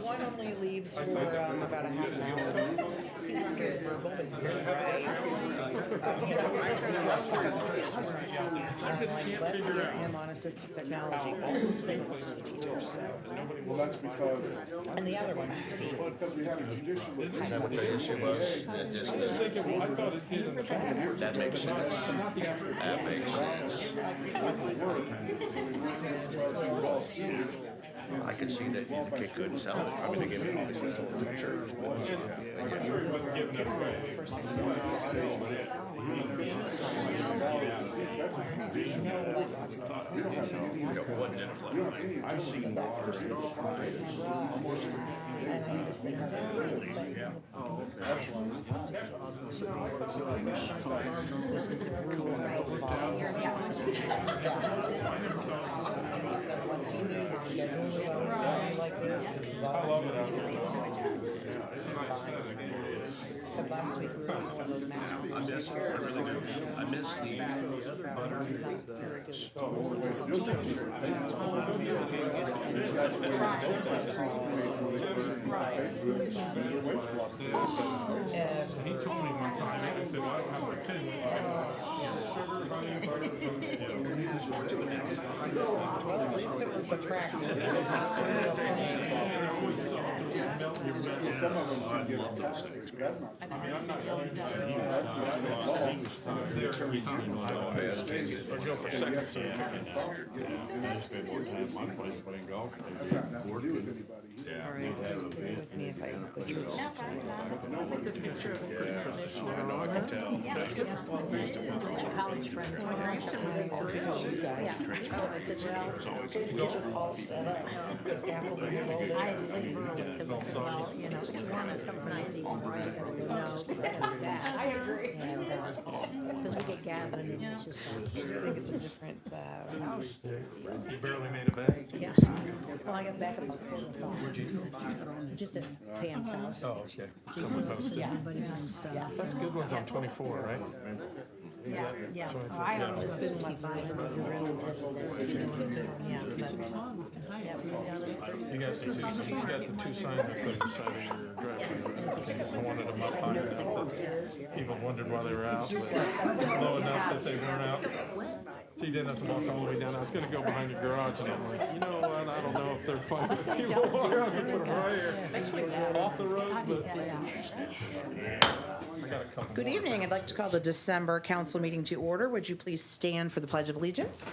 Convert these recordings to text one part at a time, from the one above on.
One only leaves for about a half an hour. He's good verbal, but he's very bright. Let's get him on assistive technology. They were supposed to be teachers, so. Well, that's because, And the other one's pretty. because we had a judicial. Is that what the issue was? That just, that makes sense. That makes sense. I could see that the kid couldn't sell it. I mean, they gave it obviously sold it to the church, but. It wasn't in a floodplain. I've seen that first. This is the rule right So once you knew the schedule was always going like this is all. So last week we were on one of those matches. I miss the He told me one time, I said, well, I don't have my opinion. Well, at least it was the practice. Some of them can get a tax rate, but that's not. I mean, I'm not going to say he was there every time. I go for seconds. I used to go more time, my place, but in golf. That's not nothing to do with anybody. All right, just bear with me if I butcher this. I know, I can tell. College friends, my grandson, this is because you guys. I said, well, just get us all set up. The scaffolding is all there. I leave early because I said, well, you know, it's kind of nice. I agree. Because we get Gavin and it's just I like, think it's a different, You barely made a bag. yeah. Well, I got back about 4:05. Just at Pam's house. Oh, okay. Someone posted. Yeah, but it's on stuff. That's good ones on 24, right? Yeah, yeah. Oh, I always been 55. Yeah, but, yeah, we've done it. You got the two signs I put inside of your driveway. I wanted them up high enough that people wondered why they were out, but low enough that they weren't out. So you didn't have to walk all the way down. I was gonna go behind your garage and I'm like, you know what, I don't know if they're fun. People walk out to put them right here off the road, but I got a couple. Good evening. I'd like to call the December council meeting to order. Would you please stand for the Pledge of Allegiance?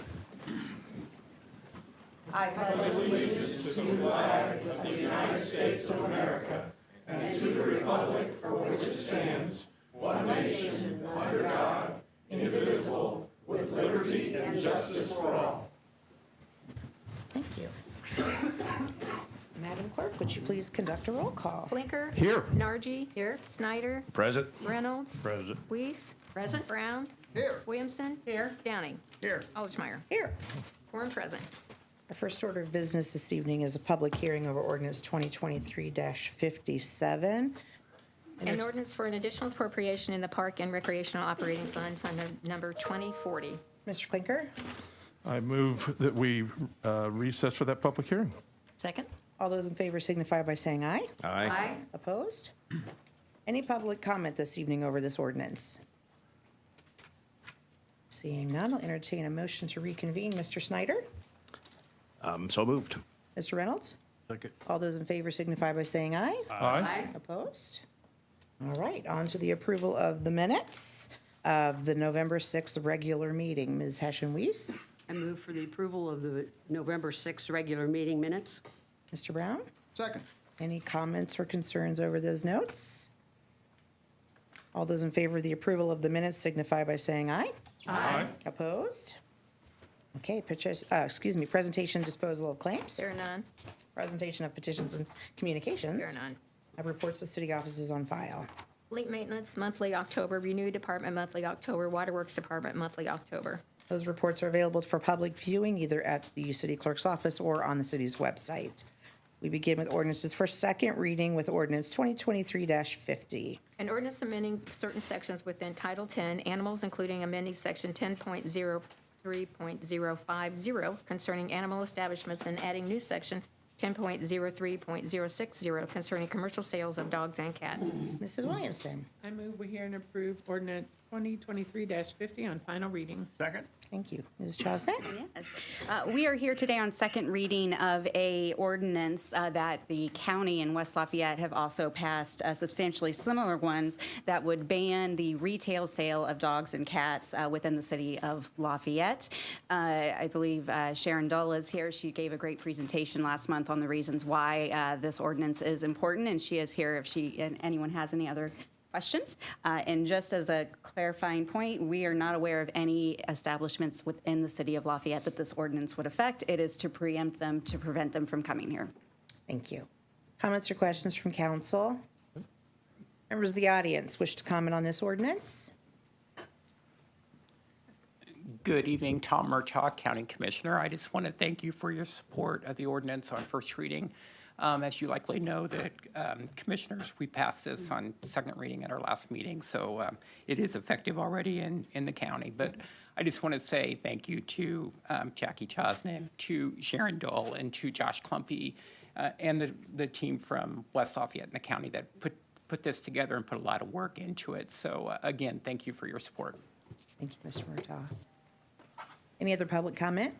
I pledge allegiance to the flag of the United States of America and to the republic for which it stands, one nation, under God, indivisible, with liberty and justice for all. Thank you. Madam Clerk, would you please conduct a roll call? Blinker. Here. Nargi. Here. Snyder. Present. Reynolds. President. Weiss. Present. Brown. Here. Williamson. Here. Downing. Here. Aldishmeyer. Here. Quorum present. Our first order of business this evening is a public hearing over ordinance 2023-57. An ordinance for an additional appropriation in the Park and Recreational Operating Fund, Fund number 2040. Mr. Klinker, I move that we recess for that public hearing. Second. all those in favor signify by saying aye. Aye. Opposed? Any public comment this evening over this ordinance? Seeing none, I'll entertain a motion to reconvene. Mr. Snyder? So moved. Mr. Reynolds? Second. All those in favor signify by saying aye. Aye. Opposed? All right, on to the approval of the minutes of the November 6th regular meeting. Ms. Hession-Weiss? I move for the approval of the November 6th regular meeting minutes. Mr. Brown? Second. Any comments or concerns over those notes? All those in favor of the approval of the minutes signify by saying aye. Aye. Opposed? Okay, presentation disposal of claims, There are none. presentation of petitions and communications. There are none. Reports of city offices on file. Fleet Maintenance, monthly October. Renew Department, monthly October. Waterworks Department, monthly October. Those reports are available for public viewing either at the city clerk's office or on the city's website. We begin with ordinances for second reading with ordinance 2023-50. An ordinance amending certain sections within Title 10, Animals, including amending Section 10.0 10.03.050 concerning animal establishments and adding new section 10.03.060 concerning commercial sales of dogs and cats. Mrs. Williamson. I move we hear and approve ordinance 2023-50 on final reading. Second? Thank you. Mrs. Chosnick? Yes. We are here today on second reading of a ordinance that the county and West Lafayette have also passed substantially similar ones that would ban the retail sale of dogs and cats within the city of Lafayette. I believe Sharon Dull is here. She gave a great presentation last month on the reasons why this ordinance is important, and she is here if anyone has any other questions. And just as a clarifying point, we are not aware of any establishments within the city of Lafayette that this ordinance would affect. It is to preempt them, to prevent them from coming here. Thank you. Comments or questions from council? Members of the audience wish to comment on this ordinance? Good evening, Tom Murtaugh, County Commissioner. I just want to thank you for your support of the ordinance on first reading. As you likely know, the commissioners, we passed this on second reading at our last meeting, so it is effective already in the county. But I just want to say thank you to Jackie Chosnick, to Sharon Dull, and to Josh Clumpy, and the team from West Lafayette and the county that put this together and put a lot of work into it. So again, thank you for your support. Thank you, Mr. Murtaugh. Any other public comment?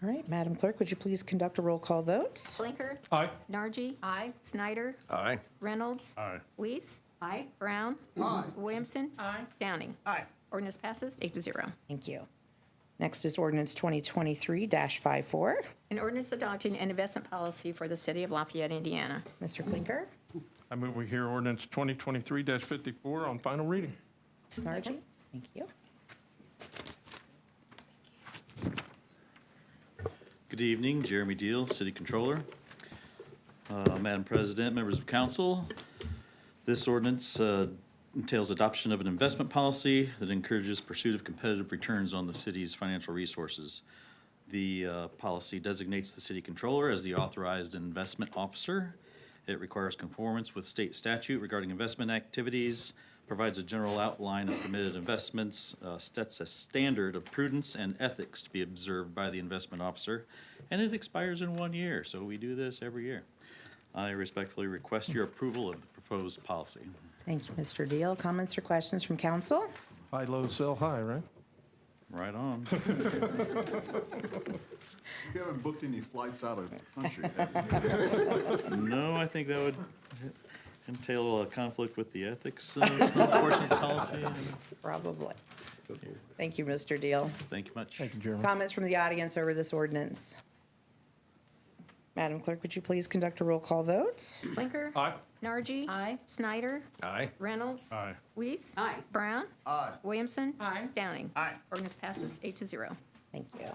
All right, Madam Clerk, would you please conduct a roll call vote? Blinker. Aye. Nargi. Aye. Snyder. Aye. Reynolds. Aye. Weiss. Aye. Brown. Williamson. Aye. Downing. Aye. Ordinance passes 8-0. Thank you. Next is ordinance 2023-54. An ordinance adopting an investment policy for the city of Lafayette, Indiana. Mr. Klinker? I move we hear ordinance 2023-54 on final reading. Mrs. Nargi? Thank you. Good evening, Jeremy Deal, City Controller. Madam President, members of council, this ordinance entails adoption of an investment policy that encourages pursuit of competitive returns on the city's financial resources. The policy designates the city controller as the authorized investment officer. It requires conformance with state statute regarding investment activities, provides a general outline of permitted investments, sets a standard of prudence and ethics to be observed by the investment officer, and it expires in 1 year, so we do this every year. I respectfully request your approval of the proposed policy. Thank you, Mr. Deal. Comments or questions from council? Buy low, sell high, right? Right on. You haven't booked any flights out of the country, have you? No, I think that would entail a conflict with the ethics portion of the policy. Probably. Thank you, Mr. Deal. Thank you much. Thank you, Jeremy. Comments from the audience over this ordinance? Madam Clerk, would you please conduct a roll call vote? Blinker. Aye. Nargi. Aye. Snyder. Aye. Reynolds. Aye. Weiss. Aye. Brown. Aye. Williamson. Aye. Downing. Aye. Ordinance passes 8-0. Thank you.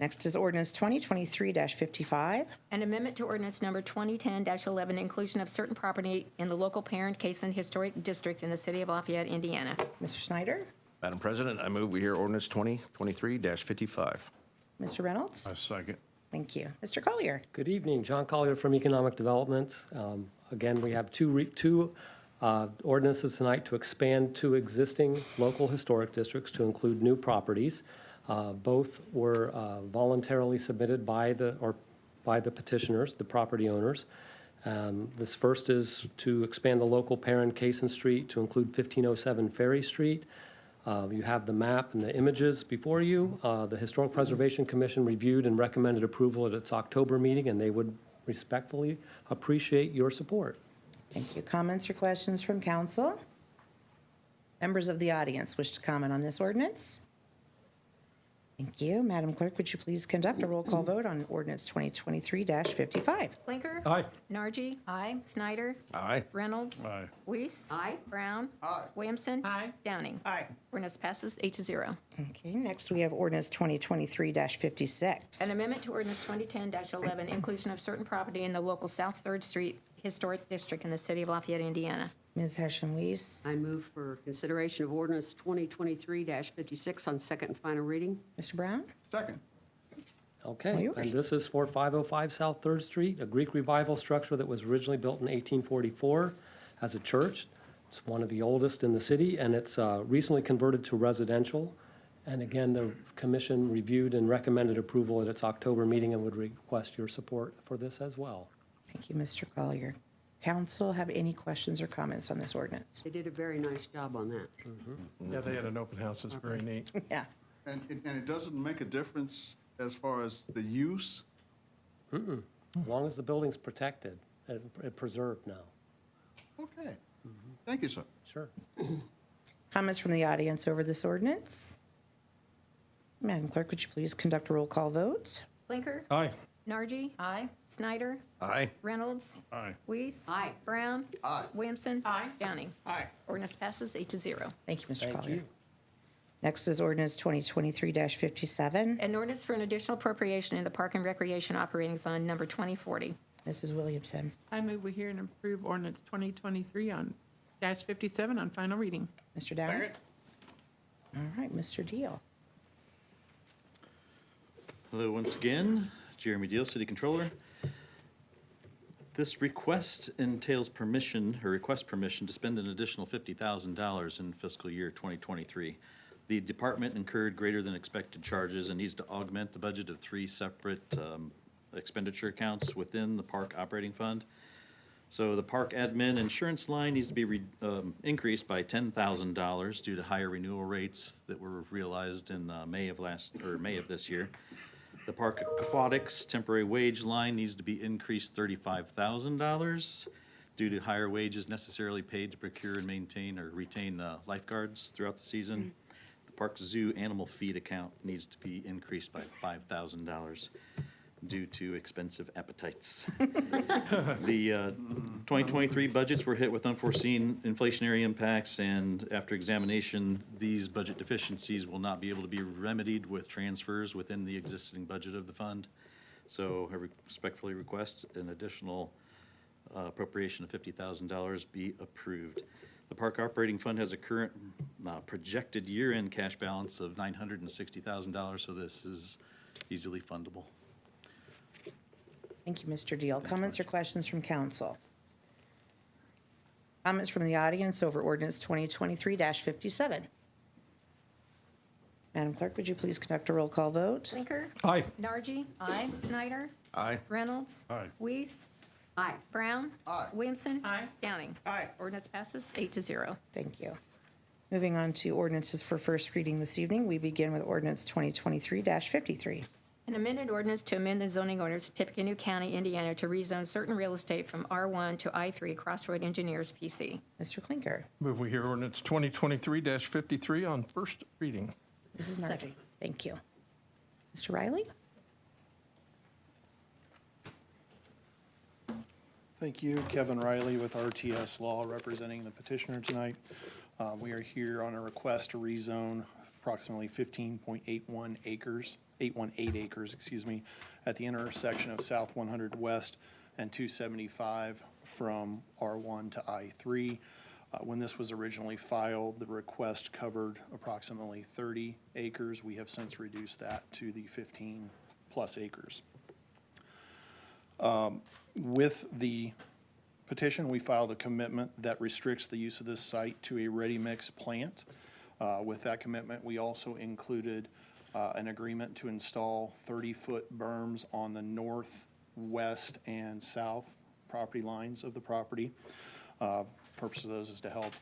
Next is ordinance 2023-55. An amendment to ordinance number 2010-11, inclusion of certain property in the local parent Cason Historic District in the city of Lafayette, Indiana. Mr. Snyder? Madam President, I move we hear ordinance 2023-55. Mr. Reynolds? I second. Thank you. Mr. Collier? Good evening, John Collier from Economic Development. Again, we have two ordinances tonight to expand two existing local historic districts to include new properties. Both were voluntarily submitted by the petitioners, the property owners. This first is to expand the local parent Cason Street to include 1507 Ferry Street. You have the map and the images before you. The Historic Preservation Commission reviewed and recommended approval at its October meeting, and they would respectfully appreciate your support. Thank you. Comments or questions from council? Members of the audience wish to comment on this ordinance? Thank you. Madam Clerk, would you please conduct a roll call vote on ordinance 2023-55? Blinker. Aye. Nargi. Aye. Snyder. Aye. Reynolds. Aye. Weiss. Aye. Brown. Aye. Williamson. Aye. Downing. Aye. Ordinance passes 8-0. Okay, next we have ordinance 2023-56. An amendment to ordinance 2010-11, inclusion of certain property in the local South 3rd Street Historic District in the city of Lafayette, Indiana. Ms. Hession-Weiss? I move for consideration of ordinance 2023-56 on second and final reading. Mr. Brown? Second. Okay, yours. and this is for 505 South 3rd Street, a Greek revival structure that was originally built in 1844 as a church. It's one of the oldest in the city, and it's recently converted to residential. And again, the commission reviewed and recommended approval at its October meeting and would request your support for this as well. Thank you, Mr. Collier. Council have any questions or comments on this ordinance? They did a very nice job on that. Yeah, they had an open house, it's very neat. Yeah. And it doesn't make a difference as far as the use? As long as the building's protected and preserved now. Okay. Thank you, sir. Sure. Comments from the audience over this ordinance? Madam Clerk, would you please conduct a roll call vote? Blinker. Aye. Nargi. Aye. Snyder. Aye. Reynolds. Aye. Weiss. Aye. Brown. Aye. Williamson. Aye. Downing. Aye. Ordinance passes 8-0. Thank you, Mr. Thank Collier. you. Next is ordinance 2023-57. An ordinance for an additional appropriation in the Park and Recreation Operating Fund, number 2040. Mrs. Williamson. I move we hear and approve ordinance 2023 on -57 on final reading. Mr. Downing? All right, Mr. Deal. Hello, once again, Jeremy Deal, City Controller. This request entails permission, or request permission to spend an additional $50,000 in fiscal year 2023. The department incurred greater than expected charges and needs to augment the budget of 3 separate expenditure accounts within the park operating fund. So the park admin insurance line needs to be increased by $10,000 due to higher renewal rates that were realized in May of this year. The park aquatics temporary wage line needs to be increased $35,000 due to higher wages necessarily paid to procure and maintain or retain lifeguards throughout the season. The park zoo animal feed account needs to be increased by $5,000 due to expensive appetites. The 2023 budgets were hit with unforeseen inflationary impacts, and after examination, these budget deficiencies will not be able to be remedied with transfers within the existing budget of the fund. So I respectfully request an additional appropriation of $50,000 be approved. The park operating fund has a current projected year-end cash balance of $960,000, so this is easily fundable. Thank you, Mr. Deal. Comments or questions from council? Comments from the audience over ordinance 2023-57. Madam Clerk, would you please conduct a roll call vote? Blinker. Aye. Nargi. Aye. Snyder. Aye. Reynolds. Aye. Weiss. Aye. Brown. Aye. Williamson. Aye. Downing. Aye. Ordinance passes 8-0. Thank you. Moving on to ordinances for first reading this evening, we begin with ordinance 2023-53. An amended ordinance to amend the zoning ordinance of Tippecanoe County, Indiana to rezone certain real estate from R1 to I3 Crossroad Engineers, PC. Mr. Klinker. Move we hear ordinance 2023-53 on first reading. Mrs. Nardi. Second. Thank you. Mr. Riley? Thank you. Kevin Riley with RTS Law, representing the petitioner tonight. We are here on a request to rezone approximately 15.81 acres, 818 acres, excuse me, at the intersection of South 100 West and 275 from R1 to I3. When this was originally filed, the request covered approximately 30 acres. We have since reduced that to the 15-plus acres. With the petition, we filed a commitment that restricts the use of this site to a ready-mix plant. With that commitment, we also included an agreement to install 30-foot berms on the north, west, and south property lines of the property. Purpose of those is to help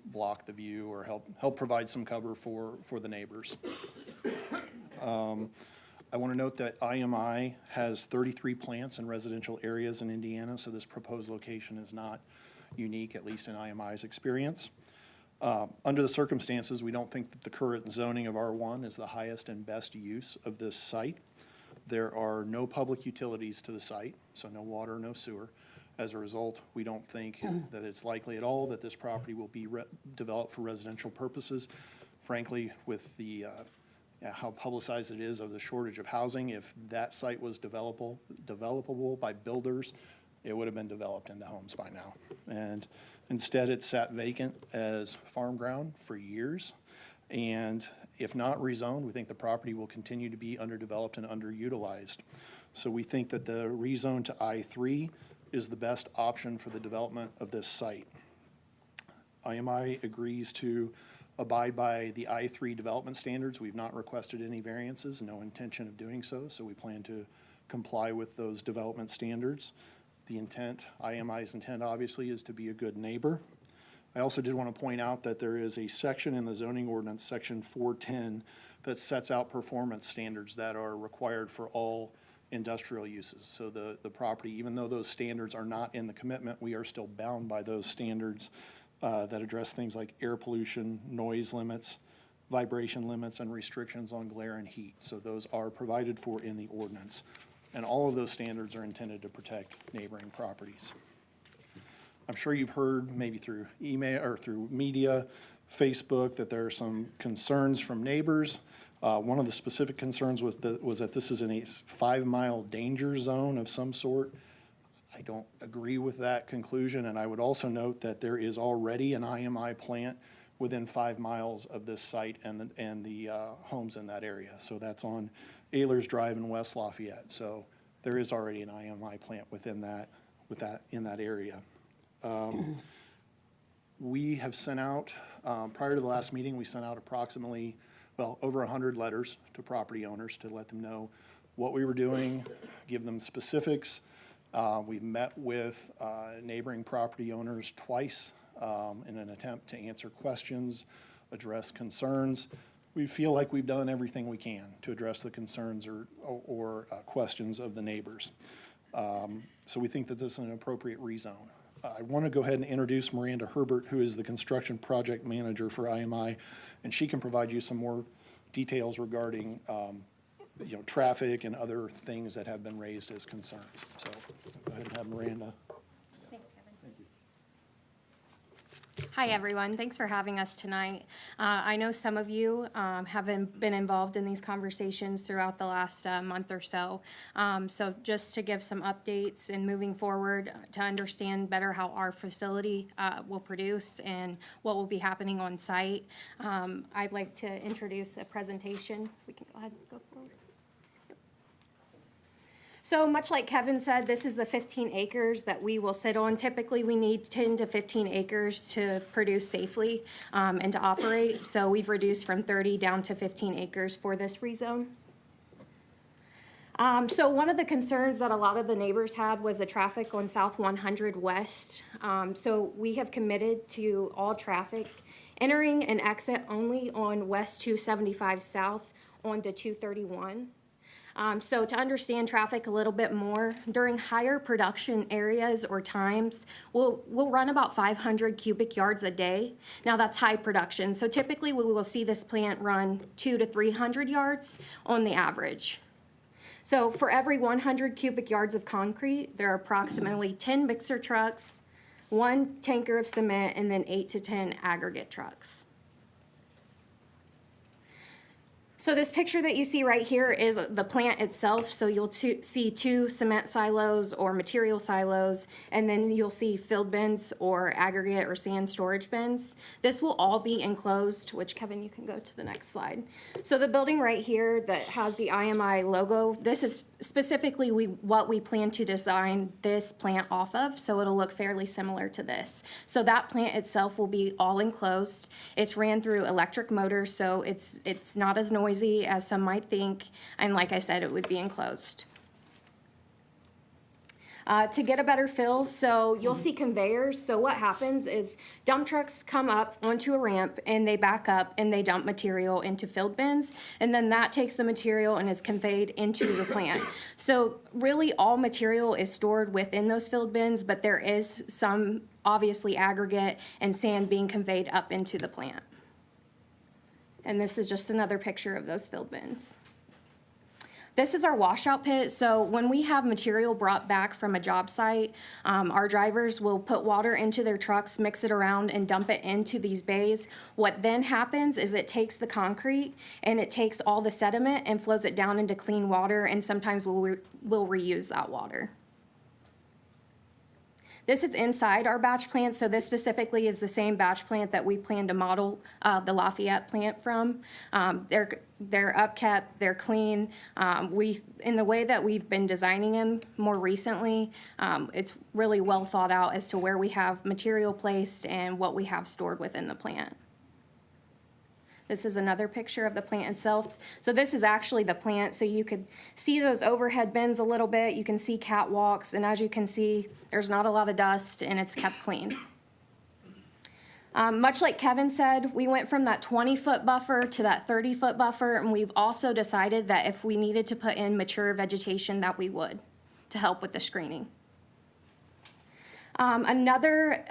block the view or help provide some cover for the neighbors. I want to note that IMI has 33 plants in residential areas in Indiana, so this proposed location is not unique, at least in IMI's experience. Under the circumstances, we don't think that the current zoning of R1 is the highest and best use of this site. There are no public utilities to the site, so no water, no sewer. As a result, we don't think that it's likely at all that this property will be developed for residential purposes. Frankly, with the how publicized it is of the shortage of housing, if that site was developable by builders, it would have been developed into homes by now. And instead, it sat vacant as farm ground for years. And if not rezoned, we think the property will continue to be underdeveloped and underutilized. So we think that the rezone to I3 is the best option for the development of this site. IMI agrees to abide by the I-3 development standards. We've not requested any variances, no intention of doing so, so we plan to comply with those development standards. The intent, IMI's intent obviously, is to be a good neighbor. I also did want to point out that there is a section in the zoning ordinance, section 410, that sets out performance standards that are required for all industrial uses. So the property, even though those standards are not in the commitment, we are still bound by those standards that address things like air pollution, noise limits, vibration limits, and restrictions on glare and heat. So those are provided for in the ordinance. And all of those standards are intended to protect neighboring properties. I'm sure you've heard, maybe through email or through media, Facebook, that there are some concerns from neighbors. One of the specific concerns was that this is in a 5-mile danger zone of some sort. I don't agree with that conclusion, and I would also note that there is already an IMI plant within 5 miles of this site and the homes in that area. So that's on Ehlers Drive in West Lafayette. So there is already an IMI plant in that area. We have sent out, prior to the last meeting, we sent out approximately, over 100 letters to property owners to let them know what we were doing, give them specifics. We've met with neighboring property owners twice in an attempt to answer questions, address concerns. We feel like we've done everything we can to address the concerns or questions of the neighbors. So we think that this is an appropriate rezone. I want to go ahead and introduce Miranda Herbert, who is the construction project manager for IMI, and she can provide you some more details regarding traffic and other things that have been raised as concerns. So go ahead and have Miranda. Thanks, Kevin. Thank you. Hi, everyone. Thanks for having us tonight. I know some of you have been involved in these conversations throughout the last month or so. So just to give some updates and moving forward to understand better how our facility will produce and what will be happening on site, I'd like to introduce a presentation. We can go ahead and go forward. So much like Kevin said, this is the 15 acres that we will sit on. Typically, we need 10 to 15 acres to produce safely and to operate. So we've reduced from 30 down to 15 acres for this rezone. So one of the concerns that a lot of the neighbors had was the traffic on South 100 West. So we have committed to all traffic entering and exit only on West 275 South onto 231. So to understand traffic a little bit more, during higher production areas or times, we'll run about 500 cubic yards a day. Now that's high production. So typically we will see this plant run 200 to 300 yards on the average. So for every 100 cubic yards of concrete, there are approximately 10 mixer trucks, 1 tanker of cement, and then 8 to 10 aggregate trucks. So this picture that you see right here is the plant itself. So you'll see 2 cement silos or material silos, and then you'll see filled bins or aggregate or sand storage bins. This will all be enclosed, which Kevin, you can go to the next slide. So the building right here that has the IMI logo, this is specifically what we plan to design this plant off of, so it'll look fairly similar to this. So that plant itself will be all enclosed. It's ran through electric motors, so it's not as noisy as some might think, and like I said, it would be enclosed. To get a better feel, so you'll see conveyors. So what happens is dump trucks come up onto a ramp and they back up and they dump material into filled bins, and then that takes the material and is conveyed into the plant. So really all material is stored within those filled bins, but there is some obviously aggregate and sand being conveyed up into the plant. And this is just another picture of those filled bins. This is our washout pit. So when we have material brought back from a job site, our drivers will put water into their trucks, mix it around, and dump it into these bays. What then happens is it takes the concrete and it takes all the sediment and flows it down into clean water, and sometimes we'll reuse that water. This is inside our batch plant, so this specifically is the same batch plant that we plan to model the Lafayette plant from. They're upkept, they're clean. In the way that we've been designing them more recently, it's really well thought out as to where we have material placed and what we have stored within the plant. This is another picture of the plant itself. So this is actually the plant, so you could see those overhead bins a little bit. You can see catwalks, and as you can see, there's not a lot of dust, and it's kept clean. Much like Kevin said, we went from that 20-foot buffer to that 30-foot buffer, and we've also decided that if we needed to put in mature vegetation, that we would, to help with the screening. Another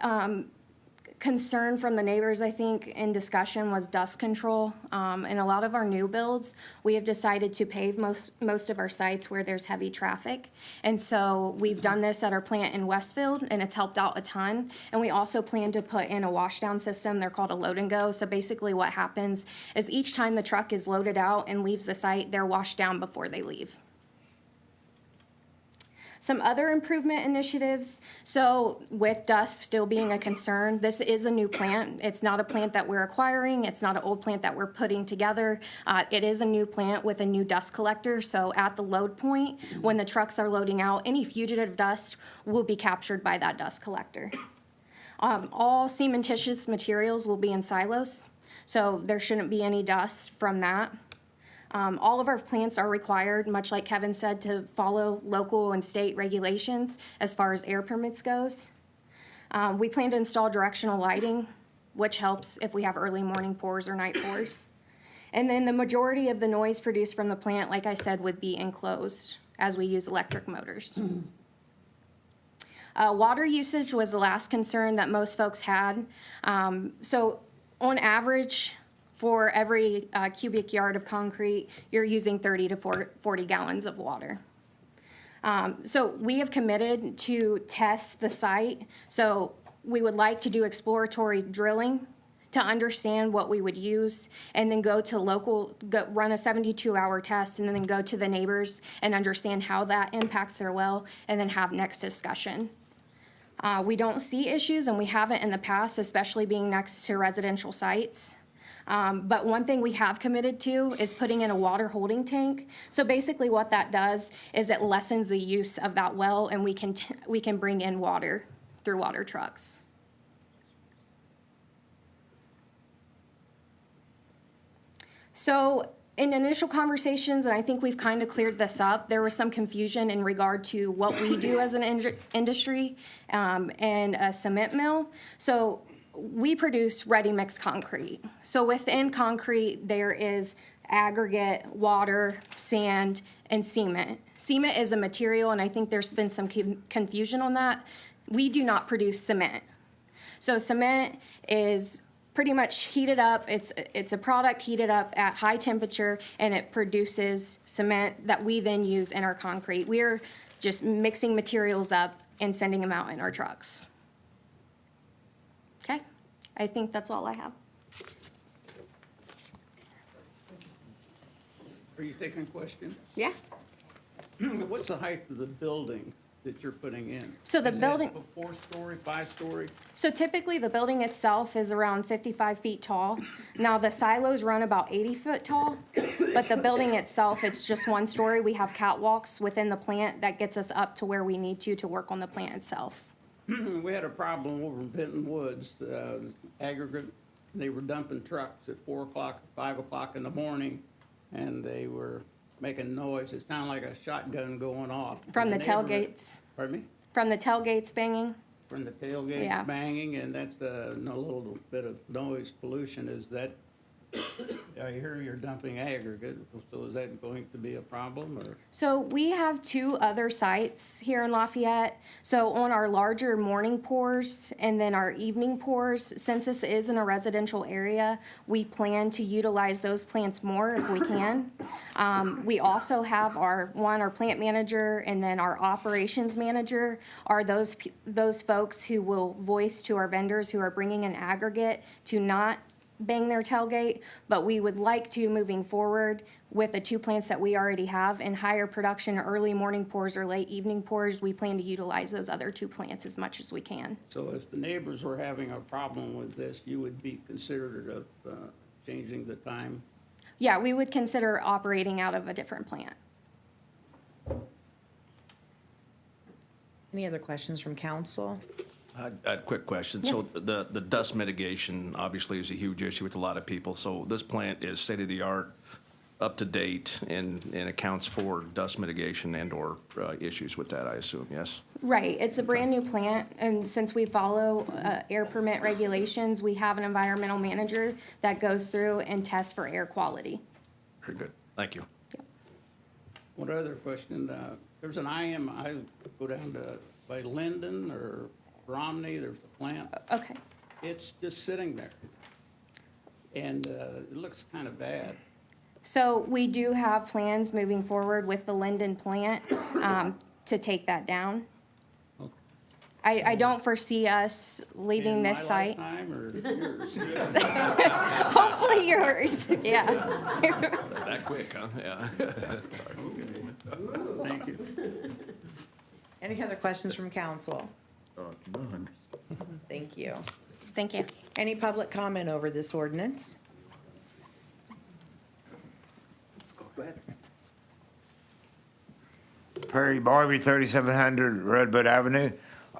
concern from the neighbors, I think, in discussion was dust control. In a lot of our new builds, we have decided to pave most of our sites where there's heavy traffic. And so we've done this at our plant in Westfield, and it's helped out a ton. And we also plan to put in a washdown system. They're called a load and go. So basically what happens is each time the truck is loaded out and leaves the site, they're washed down before they leave. Some other improvement initiatives. So with dust still being a concern, this is a new plant. It's not a plant that we're acquiring. It's not an old plant that we're putting together. It is a new plant with a new dust collector. So at the load point, when the trucks are loading out, any fugitive dust will be captured by that dust collector. All cementitious materials will be in silos, so there shouldn't be any dust from that. All of our plants are required, much like Kevin said, to follow local and state regulations as far as air permits goes. We plan to install directional lighting, which helps if we have early morning pours or night pours. And then the majority of the noise produced from the plant, like I said, would be enclosed as we use electric motors. Water usage was the last concern that most folks had. So on average, for every cubic yard of concrete, you're using 30 to 40 gallons of water. So we have committed to test the site. So we would like to do exploratory drilling to understand what we would use, and then go to run a 72-hour test, and then go to the neighbors and understand how that impacts their well, and then have next discussion. We don't see issues, and we haven't in the past, especially being next to residential sites. But one thing we have committed to is putting in a water holding tank. So basically what that does is it lessens the use of that well, and we can bring in water through water trucks. So in initial conversations, and I think we've kind of cleared this up, there was some confusion in regard to what we do as an industry and a cement mill. So we produce ready-mix concrete. So within concrete, there is aggregate, water, sand, and cement. Cement is a material, and I think there's been some confusion on that. We do not produce cement. So cement is pretty much heated up. It's a product heated up at high temperature, and it produces cement that we then use in our concrete. We're just mixing materials up and sending them out in our trucks. Okay, I think that's all I have. Are you taking a question? Yeah. What's the height of the building that you're putting in? So the Is building- that a 4-story, 5-story? So typically, the building itself is around 55 feet tall. Now, the silos run about 80 foot tall, but the building itself, it's just one story. We have catwalks within the plant that gets us up to where we need to work on the plant itself. We had a problem over in Benton Woods, aggregate. They were dumping trucks at 4 o'clock, 5 o'clock in the morning, and they were making noise. It sounded like a shotgun going off. From the neighborhood- tailgates. Pardon me? From the tailgates banging. From the tailgate Yeah. banging, and that's a little bit of noise pollution. Is that, I hear you're dumping aggregate, so is that going to be a problem, or? So we have 2 other sites here in Lafayette. So on our larger morning pours and then our evening pours, since this is in a residential area, we plan to utilize those plants more if we can. We also have our plant manager and then our operations manager are those folks who will voice to our vendors who are bringing in aggregate to not bang their tailgate, but we would like to, moving forward, with the 2 plants that we already have in higher production, early morning pours or late evening pours, we plan to utilize those other 2 plants as much as we can. So if the neighbors were having a problem with this, you would be considerate of changing the time? Yeah, we would consider operating out of a different plant. Any other questions from council? I had a quick question. So the dust mitigation obviously is a huge issue with a lot of people. So this plant is state-of-the-art, up to date, and accounts for dust mitigation and/or issues with that, I assume, yes? Right, it's a brand-new plant, and since we follow air permit regulations, we have an environmental manager that goes through and tests for air quality. Very good. Thank you. One other question, there's an I go down to, by Linden or Romney, there's a plant. Okay. It's just sitting there. And it looks kind of bad. So we do have plans moving forward with the Linden plant to take that down. I don't foresee us leaving In this my site. lifetime or yours? Hopefully yours, yeah. That quick, huh? Yeah. Thank you. Any other questions from council? None. Thank you. Thank you. Any public comment over this ordinance? Go ahead. Perry Barbie, 3700 Redbud Avenue.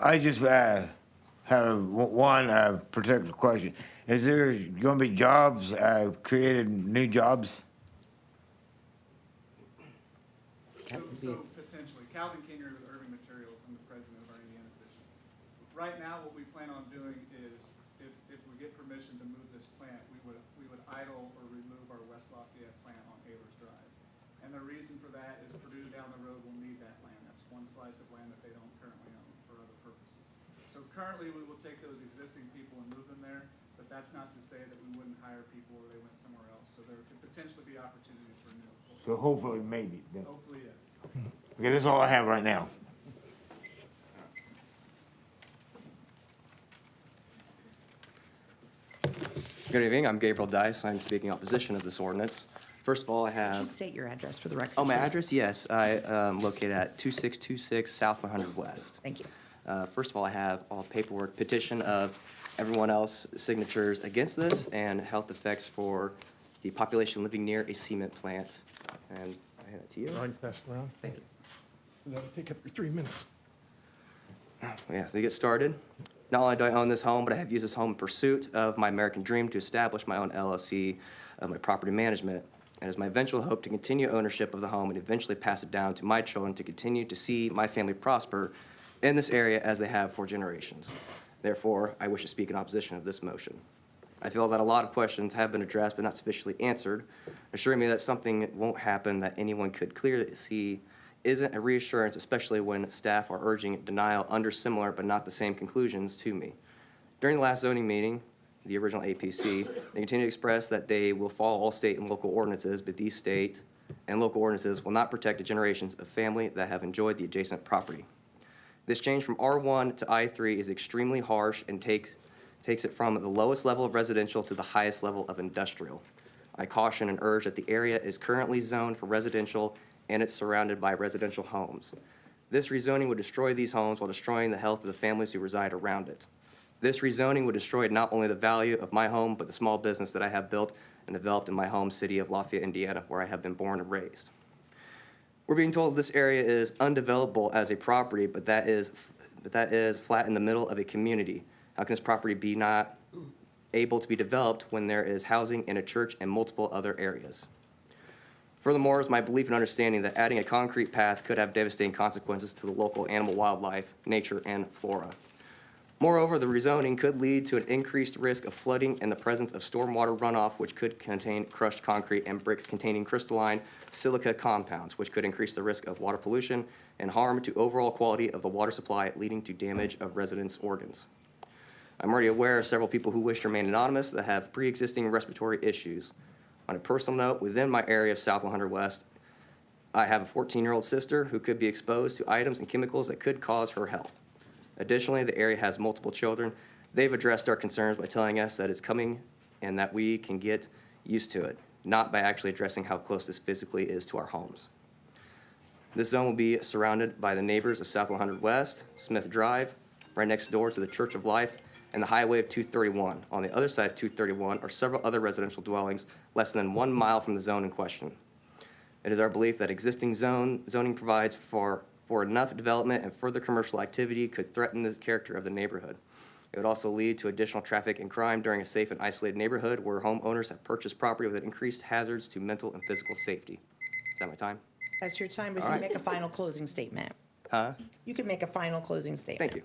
I just have one particular question. Is there going to be jobs, created new jobs? So potentially, Calvin Kinger with Urban Materials, I'm the president of our Indiana division. Right now, what we plan on doing is, if we get permission to move this plant, we would idle or remove our West Lafayette plant on Ayler's Drive. And the reason for that is Purdue down the road will need that land. That's one slice of land that they don't currently own for other purposes. So currently, we will take those existing people and move them there, but that's not to say that we wouldn't hire people or they went somewhere else. So there could potentially be opportunities for new employees. So hopefully, maybe. Then. Hopefully, yes. Okay, that's all I have right now. Good evening, I'm Gabriel Dice, I'm speaking opposition of this ordinance. First of all, I Could you have, state your address for the record? my please? address, yes, I am located at 2626 South 100 West. Thank you. First of all, I have all paperwork petition of everyone else signatures against this and health effects for the population living near a cement plant. And I hand it to you. I can pass it around. Thank you. That'll take up your 3 minutes. Yeah, so to get started, not only do I own this home, but I have used this home in pursuit of my American dream to establish my own LLC of my property management. And it is my eventual hope to continue ownership of the home and eventually pass it down to my children to continue to see my family prosper in this area as they have for generations. Therefore, I wish to speak in opposition of this motion. I feel that a lot of questions have been addressed but not sufficiently answered, assuring me that something won't happen that anyone could clearly see isn't a reassurance, especially when staff are urging denial under similar but not the same conclusions to me. During the last zoning meeting, the original APC, they continue to express that they will follow all state and local ordinances, but these state and local ordinances will not protect the generations of family that have enjoyed the adjacent property. This change from R1 to I3 is extremely harsh and takes it from the lowest level of residential to the highest level of industrial. I caution and urge that the area is currently zoned for residential and it's surrounded by residential homes. This rezoning would destroy these homes while destroying the health of the families who reside around it. This rezoning would destroy not only the value of my home, but the small business that I have built and developed in my home city of Lafayette, Indiana, where I have been born and raised. We're being told this area is undevelopable as a property, but that is flat in the middle of a community. How can this property be not able to be developed when there is housing and a church and multiple other areas? Furthermore, it's my belief and understanding that adding a concrete path could have devastating consequences to the local animal, wildlife, nature, and flora. Moreover, the rezoning could lead to an increased risk of flooding in the presence of stormwater runoff, which could contain crushed concrete and bricks containing crystalline silica compounds, which could increase the risk of water pollution and harm to overall quality of the water supply, leading to damage of residents' organs. I'm already aware of several people who wish to remain anonymous that have pre-existing respiratory issues. On a personal note, within my area of South 100 West, I have a 14-year-old sister who could be exposed to items and chemicals that could cause her health. Additionally, the area has multiple children. They've addressed our concerns by telling us that it's coming and that we can get used to it, not by actually addressing how close this physically is to our homes. This zone will be surrounded by the neighbors of South 100 West, Smith Drive, right next door to the Church of Life, and the Highway of 231. On the other side of 231 are several other residential dwellings less than 1 mile from the zone in question. It is our belief that existing zoning provides for for enough development and further commercial activity could threaten the character of the neighborhood. It would also lead to additional traffic and crime during a safe and isolated neighborhood where homeowners have purchased property with increased hazards to mental and physical safety. Is that my time? That's your time, but you All can right. make a final closing statement. Huh? You can make a final closing statement. Thank you.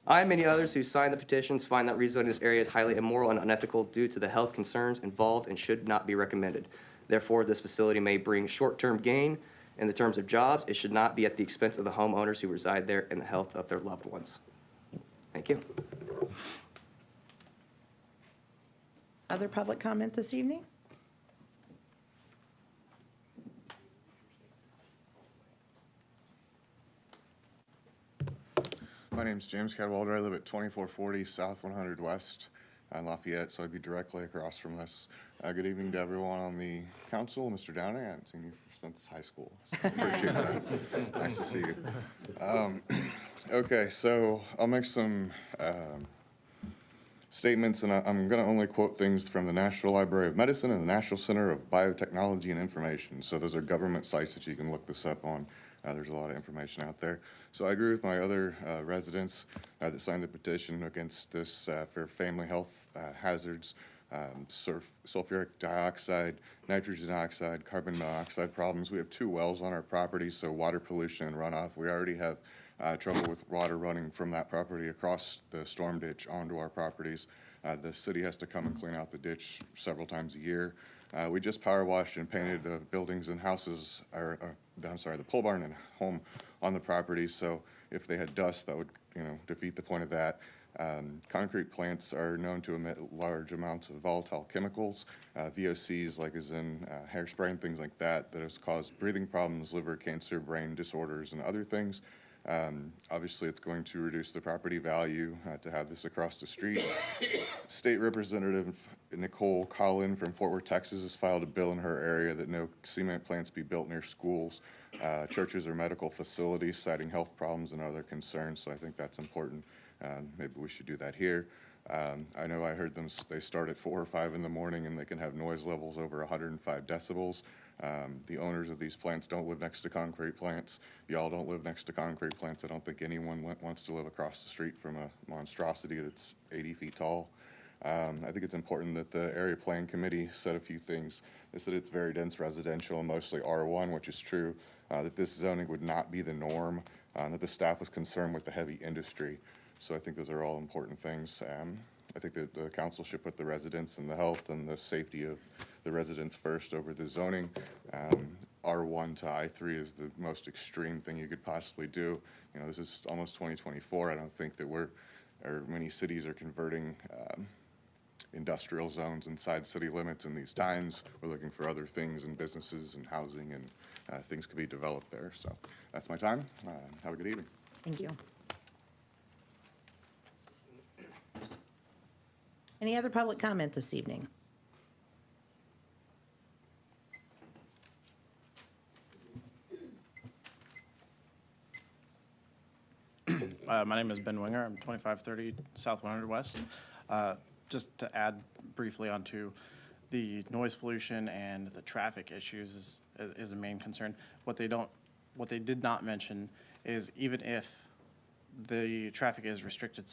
I and many others who signed the petitions find that rezoning this area is highly immoral and unethical due to the health concerns involved and should not be recommended. Therefore, this facility may bring short-term gain in the terms of jobs. It should not be at the expense of the homeowners who reside there and the health of their loved ones. Thank you. Other public comment this evening? My name's James Cadwalder. I live at 2440 South 100 West in Lafayette, so I'd be directly across from this. Good evening to everyone on the council. Mr. Downing, I haven't seen you since high school, so I appreciate that. Nice to see you. Okay, so I'll make some statements, and I'm going to only quote things from the National Library of Medicine and the National Center of Biotechnology and Information. So those are government sites that you can look this up on. There's a lot of information out there. So I agree with my other residents that signed the petition against this for family health hazards, sulfuric dioxide, nitrogen dioxide, carbon monoxide problems. We have 2 wells on our property, so water pollution and runoff. We already have trouble with water running from that property across the storm ditch onto our properties. The city has to come and clean out the ditch several times a year. We just power washed and painted the buildings and houses, the pole barn and home on the property. So if they had dust, that would, defeat the point of that. Concrete plants are known to emit large amounts of volatile chemicals, VOCs, like is in hairspray and things like that, that has caused breathing problems, liver cancer, brain disorders, and other things. Obviously, it's going to reduce the property value to have this across the street. State Representative Nicole Collin from Fort Worth, Texas, has filed a bill in her area that no cement plants be built near schools, churches, or medical facilities, citing health problems and other concerns. So I think that's important. Maybe we should do that here. I know I heard they start at 4 or 5 in the morning, and they can have noise levels over 105 decibels. The owners of these plants don't live next to concrete plants. Y'all don't live next to concrete plants. I don't think anyone wants to live across the street from a monstrosity that's 80 feet tall. I think it's important that the Area Plan Committee said a few things. They said it's very dense residential and mostly R1, which is true, that this zoning would not be the norm, that the staff was concerned with the heavy industry. So I think those are all important things. I think that the council should put the residents and the health and the safety of the residents first over the zoning. R1 to I3 is the most extreme thing you could possibly do. This is almost 2024. I don't think that many cities are converting industrial zones inside city limits in these times. We're looking for other things and businesses and housing, and things could be developed there. So that's my time. Have a good evening. Thank you. Any other public comment this evening? My name is Ben Winger. I'm 2530 South 100 West. Just to add briefly onto the noise pollution and the traffic issues is a main concern. What they did not mention is even if the traffic is restricted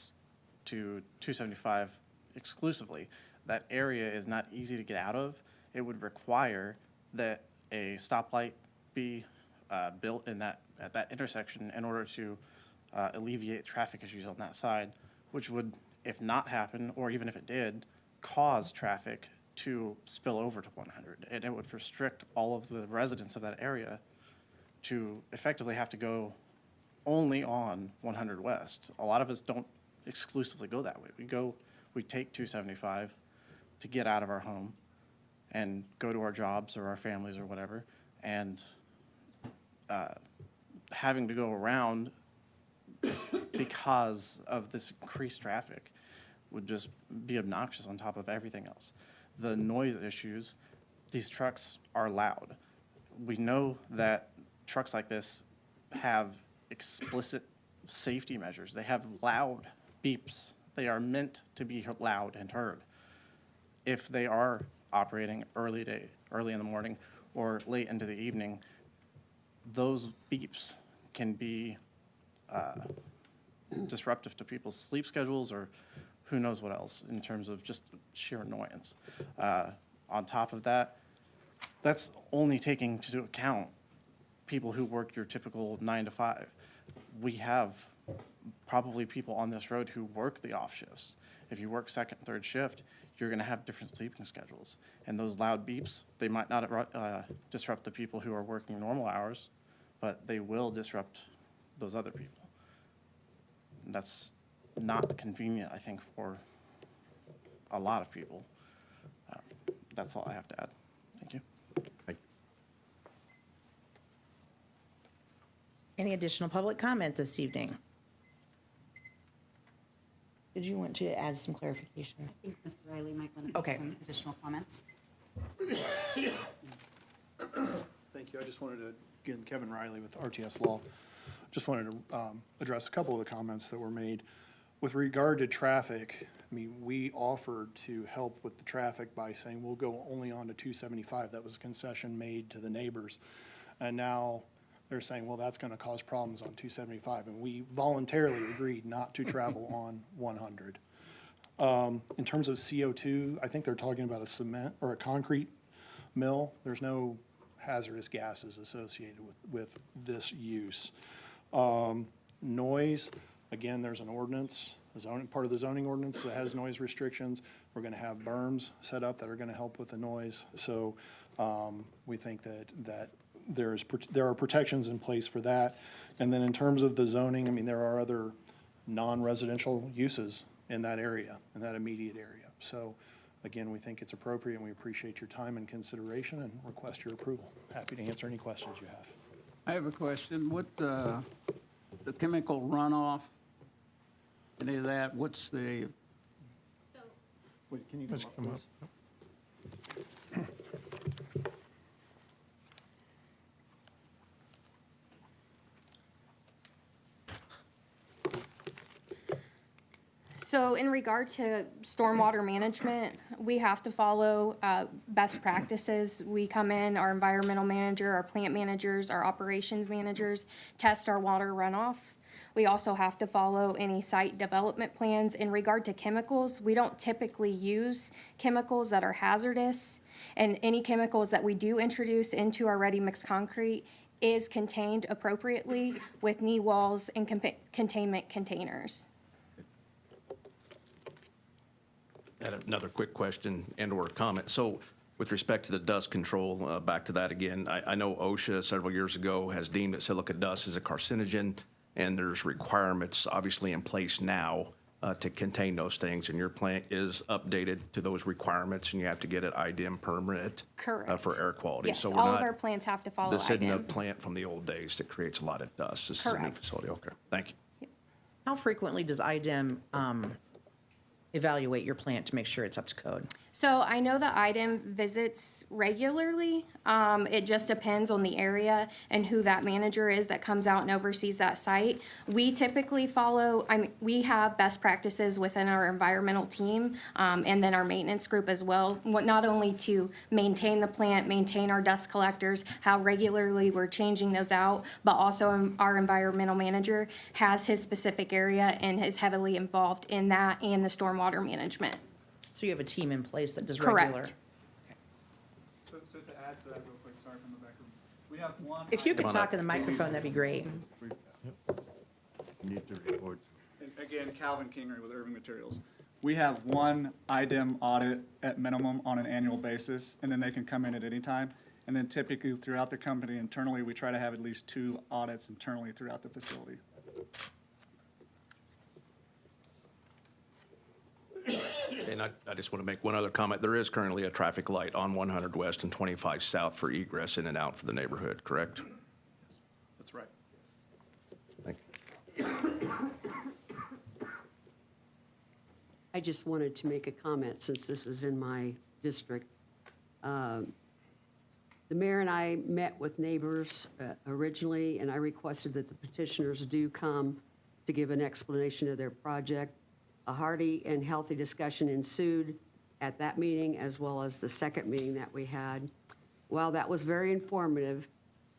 to 275 exclusively, that area is not easy to get out of. It would require that a stoplight be built at that intersection in order to alleviate traffic issues on that side, which would, if not happen, or even if it did, cause traffic to spill over to 100. And it would restrict all of the residents of that area to effectively have to go only on 100 West. A lot of us don't exclusively go that way. We take 275 to get out of our home and go to our jobs or our families or whatever, and having to go around because of this increased traffic would just be obnoxious on top of everything else. The noise issues, these trucks are loud. We know that trucks like this have explicit safety measures. They have loud beeps. They are meant to be loud and heard. If they are operating early in the morning or late into the evening, those beeps can be disruptive to people's sleep schedules or who knows what else in terms of just sheer annoyance. On top of that, that's only taking into account people who work your typical 9 to 5. We have probably people on this road who work the off shifts. If you work second, third shift, you're going to have different sleeping schedules. And those loud beeps, they might not disrupt the people who are working normal hours, but they will disrupt those other people. And that's not convenient, I think, for a lot of people. That's all I have to add. Thank you. Any additional public comment this evening? Did you want to add some clarification? I think Mr. Riley might want to Okay. make some additional comments. Thank you. I just wanted to, again, Kevin Riley with RTS Law, just wanted to address a couple of the comments that were made. With regard to traffic, I mean, we offered to help with the traffic by saying we'll go only on to 275. That was a concession made to the neighbors. And now they're saying, well, that's going to cause problems on 275. And we voluntarily agreed not to travel on 100. In terms of CO2, I think they're talking about a cement or a concrete mill. There's no hazardous gases associated with this use. Noise, again, there's an ordinance, part of the zoning ordinance that has noise restrictions. We're going to have berms set up that are going to help with the noise. So we think that there are protections in place for that. And then in terms of the zoning, I mean, there are other non-residential uses in that area, in that immediate area. So again, we think it's appropriate, and we appreciate your time and consideration and request your approval. Happy to answer any questions you have. I have a question. What, the chemical runoff, any of that, what's the, Wait, can you Let's come up. So in regard to stormwater management, we have to follow best practices. We come in, our environmental manager, our plant managers, our operations managers, test our water runoff. We also have to follow any site development plans. In regard to chemicals, we don't typically use chemicals that are hazardous. And any chemicals that we do introduce into our ready mixed concrete is contained appropriately with knee walls and containment containers. Had another quick question and/or comment. So with respect to the dust control, back to that again, I know OSHA several years ago has deemed that silica dust as a carcinogen, and there's requirements obviously in place now to contain those things, and your plant is updated to those requirements, and you have to get an IDEM permit Correct. for air quality. Yes, So we're all of not- our plants have to follow This isn't a IDEM. plant from the old days that creates a lot of dust. This is a new Correct. facility. Okay, thank you. How frequently does IDEM evaluate your plant to make sure it's up to code? So I know the IDEM visits regularly. It just depends on the area and who that manager is that comes out and oversees that site. We typically follow, we have best practices within our environmental team, and then our maintenance group as well. Not only to maintain the plant, maintain our dust collectors, how regularly we're changing those out, but also our environmental manager has his specific area and is heavily involved in that and the stormwater management. So you have a team in place that does Correct. regular? So to add to that real quick, sorry from the back room. We have one. If you item- could talk in the microphone, that'd be great. Need to report. And again, Calvin Kingery with Irving Materials. We have one IDEM audit at minimum on an annual basis, and then they can come in at any time. And then typically throughout the company internally, we try to have at least 2 audits internally throughout the facility. And I just want to make one other comment. There is currently a traffic light on 100 West and 25 South for egress in and out for the neighborhood, correct? That's right. Thank you. I just wanted to make a comment since this is in my district. The mayor and I met with neighbors originally, and I requested that the petitioners do come to give an explanation of their project. A hearty and healthy discussion ensued at that meeting, as well as the second meeting that we had. While that was very informative,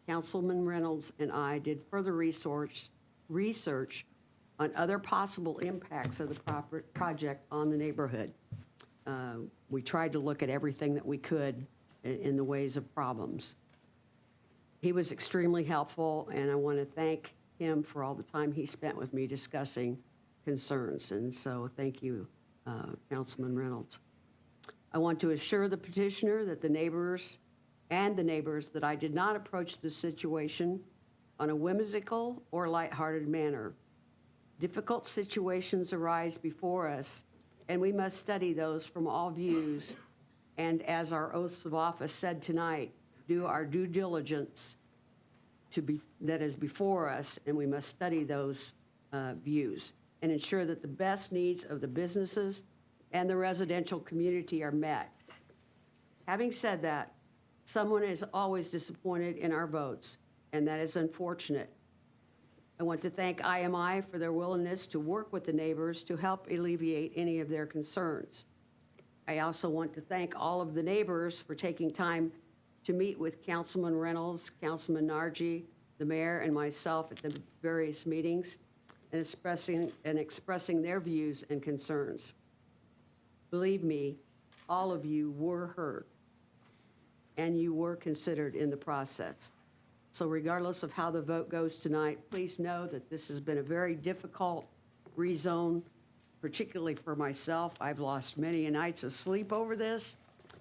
Councilman Reynolds and I did further research on other possible impacts of the project on the neighborhood. We tried to look at everything that we could in the ways of problems. He was extremely helpful, and I want to thank him for all the time he spent with me discussing concerns. And so thank you, Councilman Reynolds. I want to assure the petitioner that the neighbors that I did not approach this situation on a whimsical or lighthearted manner. Difficult situations arise before us, and we must study those from all views. And as our oaths of office said tonight, do our due diligence that is before us, and we must study those views and ensure that the best needs of the businesses and the residential community are met. Having said that, someone is always disappointed in our votes, and that is unfortunate. I want to thank IMI for their willingness to work with the neighbors to help alleviate any of their concerns. I also want to thank all of the neighbors for taking time to meet with Councilman Reynolds, Councilman Nargi, the mayor, and myself at the various meetings and expressing their views and concerns. Believe me, all of you were heard, and you were considered in the process. So regardless of how the vote goes tonight, please know that this has been a very difficult rezone, particularly for myself. I've lost many nights of sleep over this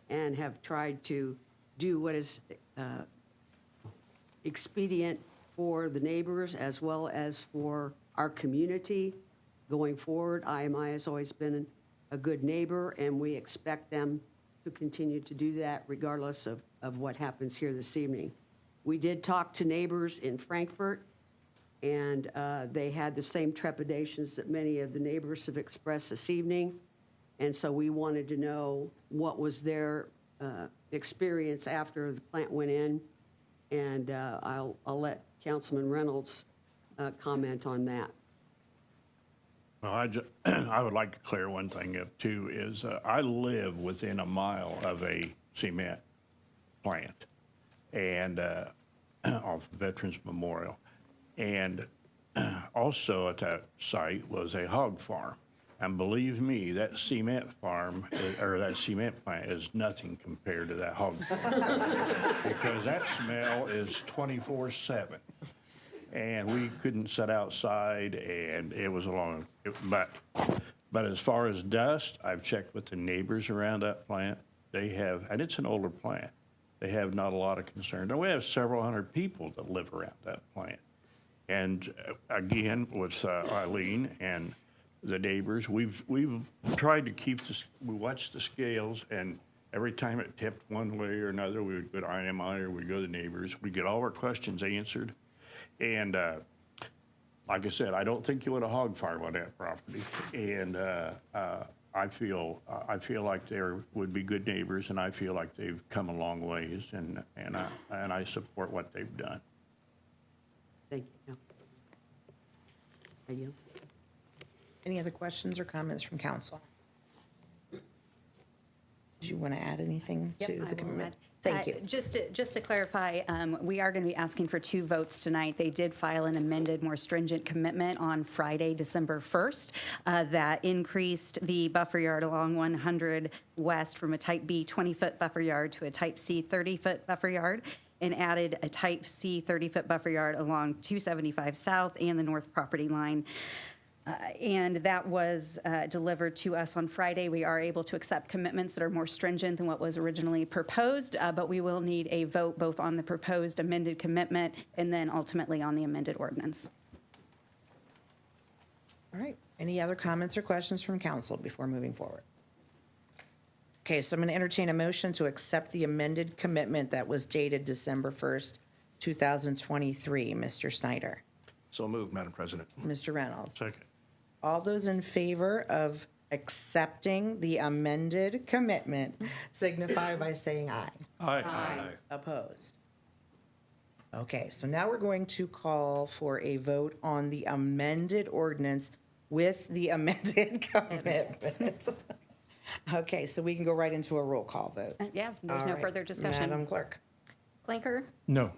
and have tried to do what is expedient for the neighbors as well as for our community going forward. IMI has always been a good neighbor, and we expect them to continue to do that regardless of what happens here this evening. We did talk to neighbors in Frankfurt, and they had the same trepidations that many of the neighbors have expressed this evening. And so we wanted to know what was their experience after the plant went in. And I'll let Councilman Reynolds comment on that. Well, I would like to clear one thing up too, is I live within a mile of a cement plant and off Veterans Memorial. And also at that site was a hog farm. And believe me, that cement farm, or that cement plant is nothing compared to that hog farm. Because that smell is 24/7. And we couldn't sit outside, and it was a long, but as far as dust, I've checked with the neighbors around that plant. They have, and it's an older plant, they have not a lot of concern. And we have several hundred people that live around that plant. And again, with Eileen and the neighbors, we've tried to keep this, we watched the scales, and every time it tipped one way or another, we would go to IMI or we'd go to the neighbors. We'd get all our questions answered. And like I said, I don't think you want a hog farm on that property. And I feel like they would be good neighbors, and I feel like they've come a long ways, and I support what they've done. Thank you. Thank you. Any other questions or comments from council? Do you want to add anything to the commitment? Thank you. Just to clarify, we are going to be asking for 2 votes tonight. They did file an amended, more stringent commitment on Friday, December 1st, that increased the buffer yard along 100 West from a Type B 20-foot buffer yard to a Type C 30-foot buffer yard, and added a Type C 30-foot buffer yard along 275 South and the north property line. And that was delivered to us on Friday. We are able to accept commitments that are more stringent than what was originally proposed, but we will need a vote both on the proposed amended commitment and then ultimately on the amended ordinance. All right. Any other comments or questions from council before moving forward? Okay, so I'm going to entertain a motion to accept the amended commitment that was dated December 1st, 2023. Mr. Snyder. So moved, Madam President. Mr. Reynolds. Second. All those in favor of accepting the amended commitment signify by saying aye. Aye. Aye. Opposed? Okay, so now we're going to call for a vote on the amended ordinance with the amended commitment. Okay, so we can go right into a roll call vote. Yeah, there's All no right. further discussion. Madam Clerk. Blanker, No.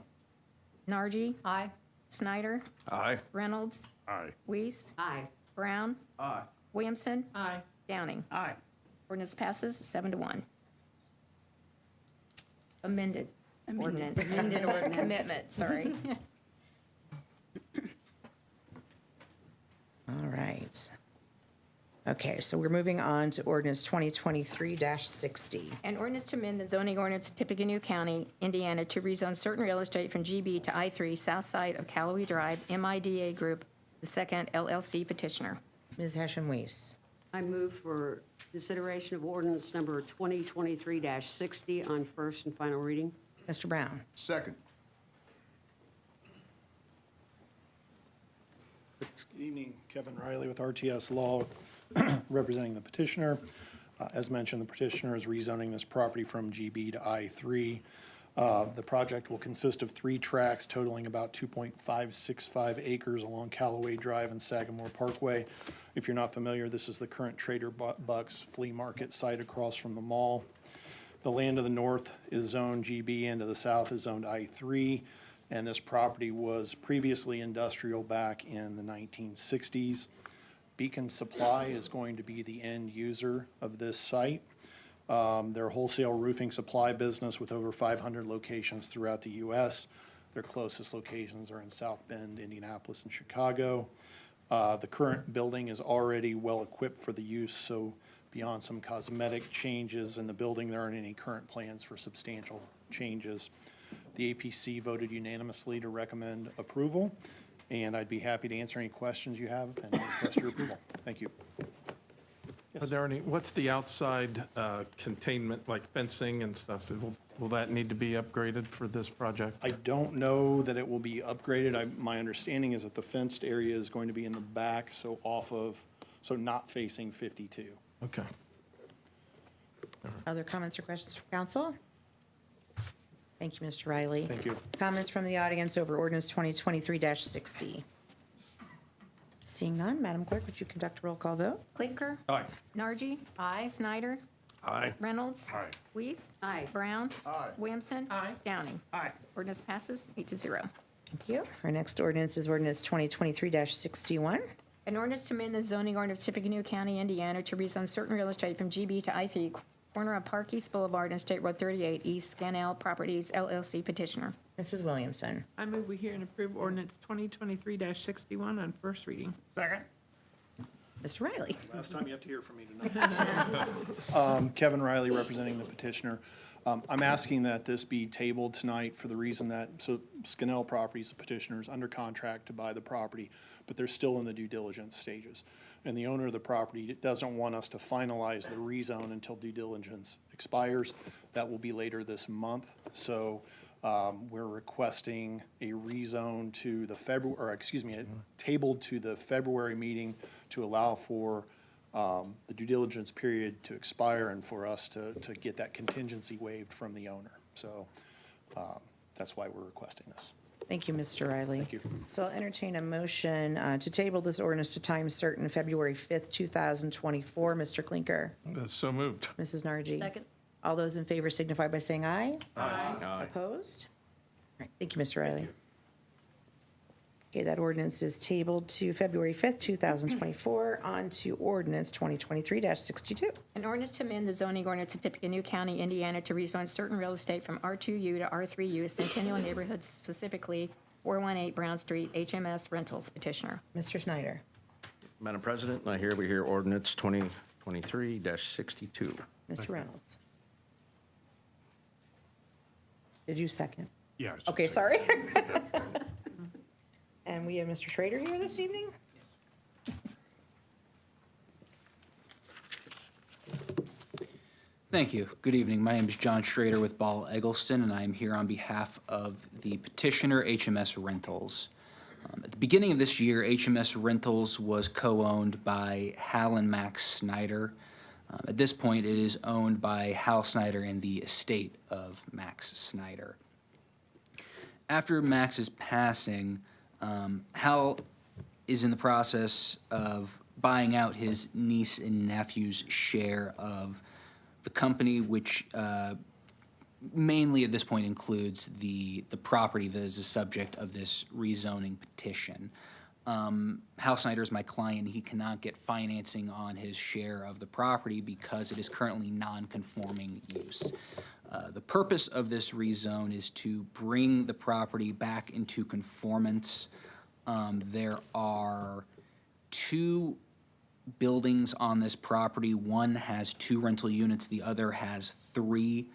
Nargi. Aye. Snyder. Aye. Reynolds. Aye. Weiss. Aye. Brown. Aye. Williamson. Aye. Downing. Aye. Ordinance passes 7-1. Amended ordinance. Amended ordinance. Commitment, sorry. All right. Okay, so we're moving on to ordinance 2023-60. An ordinance to amend the zoning ordinance of Tippecanoe County, Indiana, to rezone certain real estate from GB to I-3, south side of Callaway Drive, MIDA Group, the second LLC petitioner. Ms. Hashem Weiss. I move for consideration of ordinance number 2023-60 on first and final reading. Mr. Brown. Second. Good evening, Kevin Riley with RTS Law, representing the petitioner. As mentioned, the petitioner is rezoning this property from GB to I-3. The project will consist of 3 tracts totaling about 2.565 acres along Callaway Drive and Sagamore Parkway. If you're not familiar, this is the current Trader Buck's flea market site across from the mall. The land to the north is zoned GB and to the south is zoned I-3. And this property was previously industrial back in the 1960s. Beacon Supply is going to be the end user of this site. They're a wholesale roofing supply business with over 500 locations throughout the U.S. Their closest locations are in South Bend, Indianapolis, and Chicago. The current building is already well-equipped for the use, so beyond some cosmetic changes in the building, there aren't any current plans for substantial changes. The APC voted unanimously to recommend approval, and I'd be happy to answer any questions you have and request your approval. Thank you. Are there any, what's the outside containment, like fencing and stuff? Will that need to be upgraded for this project? I don't know that it will be upgraded. My understanding is that the fenced area is going to be in the back, so not facing 52. Okay. Other comments or questions from council? Thank you, Mr. Riley. Thank you. Comments from the audience over ordinance 2023-60. Seeing none, Madam Clerk, would you conduct a roll call vote? Clinker. Aye. Nargi. Aye. Snyder. Aye. Reynolds. Aye. Weiss. Aye. Brown. Aye. Williamson. Aye. Downing. Aye. Ordinance passes 8-0. Thank you. Our next ordinance is ordinance 2023-61. An ordinance to amend the zoning ordinance of Tippecanoe County, Indiana, to rezone certain real estate from GB to I-3, corner of Park East Boulevard and State Road 38, East Scannell Properties, LLC petitioner. Mrs. Williamson. I move we hear and approve ordinance 2023-61 on first reading. Second. Mr. Riley. Last time you have to hear from me tonight. Kevin Riley, representing the petitioner. I'm asking that this be tabled tonight for the reason that, Scannell Properties, the petitioner, is under contract to buy the property, but they're still in the due diligence stages. And the owner of the property doesn't want us to finalize the rezone until due diligence expires. That will be later this month. So we're requesting a rezone to the tabled to the February meeting to allow for the due diligence period to expire and for us to get that contingency waived from the owner. So that's why we're requesting this. Thank you, Mr. Riley. Thank you. So I'll entertain a motion to table this ordinance to time certain February 5th, 2024. Mr. Clinker. So moved. Mrs. Nargi. Second. All those in favor signify by saying aye. Aye. Opposed? All right, thank you, Mr. Riley. Okay, that ordinance is tabled to February 5th, 2024. On to ordinance 2023-62. An ordinance to amend the zoning ordinance of Tippecanoe County, Indiana, to rezone certain real estate from R2U to R3U, Centennial Neighborhoods, specifically 418 Brown Street, HMS Rentals petitioner. Mr. Snyder. Madam President, I hereby hear ordinance 2023-62. Mr. Reynolds. Did you second? Yes. Okay, sorry. And we have Mr. Schrader here this evening? Thank you. Good evening. My name is John Schrader with Ball Eggleston, and I am here on behalf of the petitioner HMS Rentals. At the beginning of this year, HMS Rentals was co-owned by Hal and Max Snyder. At this point, it is owned by Hal Snyder and the estate of Max Snyder. After Max's passing, Hal is in the process of buying out his niece and nephew's share of the company, which mainly at this point includes the property that is the subject of this rezoning petition. Hal Snyder is my client. He cannot get financing on his share of the property because it is currently non-conforming use. The purpose of this rezone is to bring the property back into conformance. There are 2 buildings on this property. One has 2 rental units, the other has 3,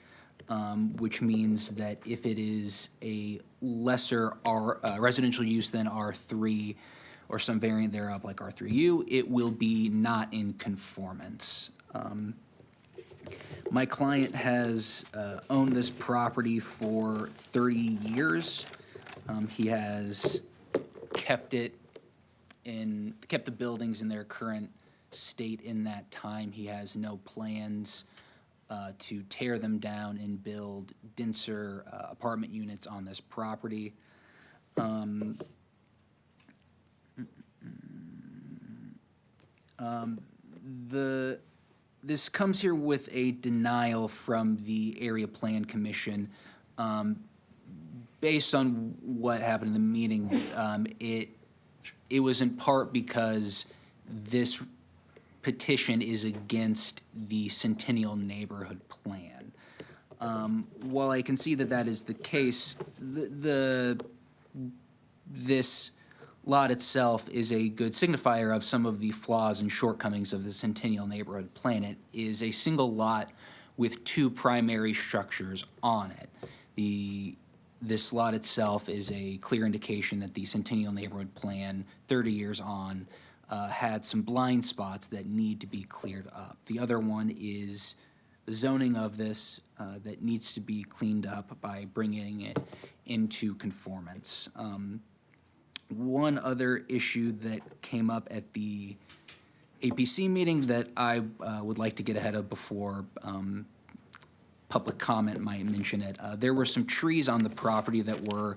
which means that if it is a lesser residential use than R3 or some variant thereof like R3U, it will be not in conformance. My client has owned this property for 30 years. He has kept the buildings in their current state in that time. He has no plans to tear them down and build denser apartment units on this property. This comes here with a denial from the Area Plan Commission. Based on what happened in the meeting, it was in part because this petition is against the Centennial Neighborhood Plan. While I can see that that is the case, this lot itself is a good signifier of some of the flaws and shortcomings of the Centennial Neighborhood Plan. It is a single lot with 2 primary structures on it. This lot itself is a clear indication that the Centennial Neighborhood Plan, 30 years on, had some blind spots that need to be cleared up. The other one is the zoning of this that needs to be cleaned up by bringing it into conformance. One other issue that came up at the APC meeting that I would like to get ahead of before public comment might mention it. There were some trees on the property that were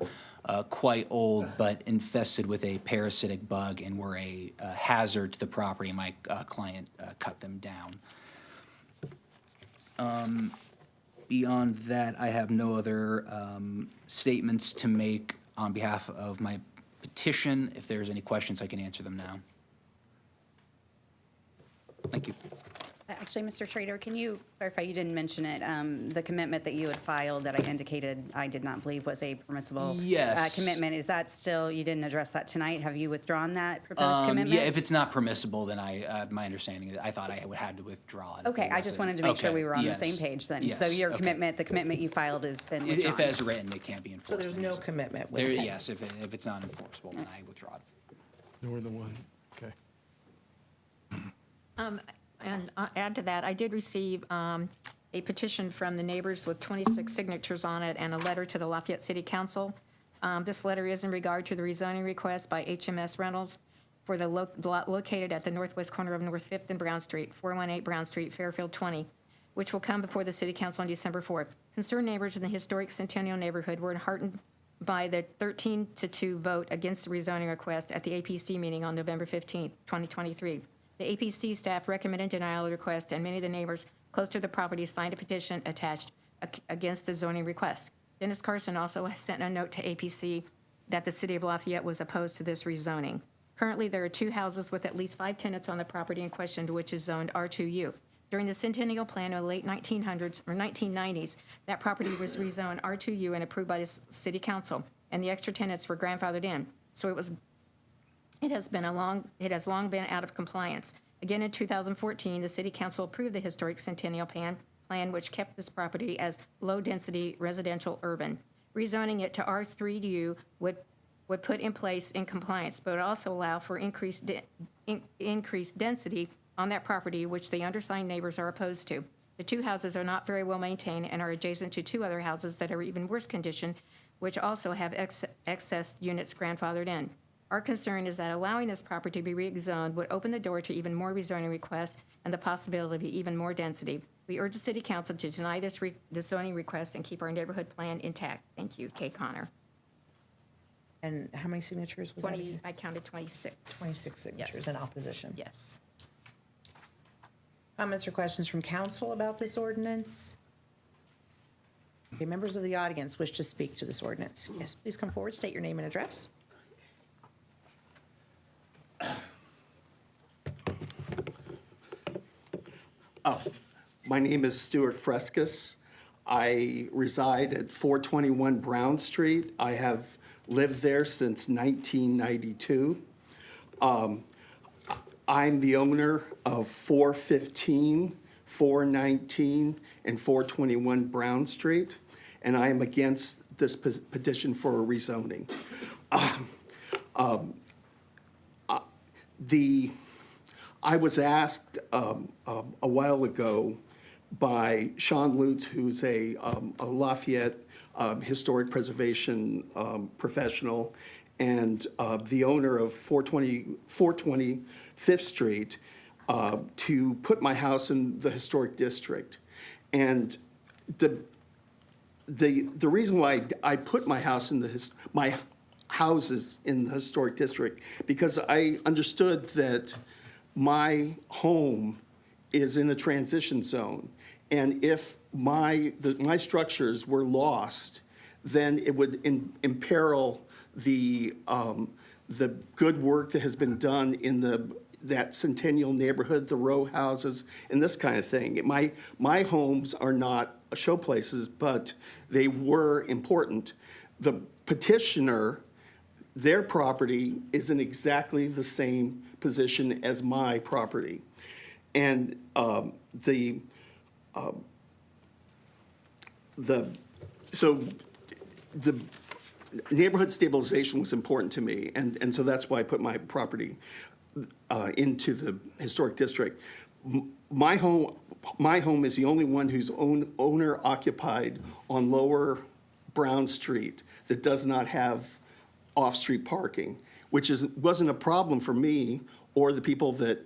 quite old but infested with a parasitic bug and were a hazard to the property. My client cut them down. Beyond that, I have no other statements to make on behalf of my petition. If there's any questions, I can answer them now. Thank you. Actually, Mr. Schrader, can you clarify, you didn't mention it, the commitment that you had filed that I indicated I did not believe was a permissible commitment, is that still, you didn't address that tonight? Have you withdrawn that proposed commitment? Yeah, if it's not permissible, then my understanding is I thought I would have to withdraw it. Okay, I just wanted to make sure we were on the same page then. Yes, So your commitment, the commitment you filed has been withdrawn? If as written, it can't be enforced. So there's no commitment with There, this? yes, if it's not enforceable, then I withdraw it. You're the one, okay. And add to that, I did receive a petition from the neighbors with 26 signatures on it and a letter to the Lafayette City Council. This letter is in regard to the rezoning request by HMS Rentals for the lot located at the northwest corner of North 5th and Brown Street, 418 Brown Street, Fairfield 20, which will come before the City Council on December 4th. Concerned neighbors in the historic Centennial neighborhood were heartened by the 13-2 vote against the rezoning request at the APC meeting on November 15th, 2023. The APC staff recommended denial of the request, and many of the neighbors close to the property signed a petition attached against the zoning request. Dennis Carson also has sent a note to APC that the city of Lafayette was opposed to this rezoning. Currently, there are 2 houses with at least 5 tenants on the property in question, which is zoned R2U. During the Centennial Plan of the late 1900s or 1990s, that property was rezoned R2U and approved by the City Council, and the extra tenants were grandfathered in. So it has long been out of compliance. Again, in 2014, the City Council approved the historic Centennial Plan, which kept this property as low-density residential urban. Rezoning it to R3U would put in place in compliance, but would also allow for increased density on that property, which the undersigned neighbors are opposed to. The 2 houses are not very well maintained and are adjacent to 2 other houses that are even worse condition, which also have excess units grandfathered in. Our concern is that allowing this property to be rezoned would open the door to even more rezoning requests and the possibility of even more density. We urge the City Council to deny this zoning request and keep our neighborhood plan intact. Thank you, Kay Connor. And how many signatures was 20, that? I counted 26. 26 signatures Yes. in opposition. Yes. Comments or questions from council about this ordinance? Okay, members of the audience wish to speak to this ordinance. Yes, please come forward, state your name and address. My name is Stuart Frescus. I reside at 421 Brown Street. I have lived there since 1992. I'm the owner of 415, 419, and 421 Brown Street, and I am against this petition for rezoning. I was asked a while ago by Sean Lutz, who's a Lafayette historic preservation professional and the owner of 425th Street, to put my house in the historic district. And the reason why I put my house in my houses in the historic district, because I understood that my home is in a transition zone. And if my structures were lost, then it would imperil the good work that has been done in that Centennial neighborhood, the row houses, and this kind of thing. My homes are not showplaces, but they were important. The petitioner, their property is in exactly the same position as my property. And so the neighborhood stabilization was important to me, and so that's why I put my property into the historic district. My home is the only one who's owner occupied on Lower Brown Street that does not have off-street parking, which wasn't a problem for me or the people that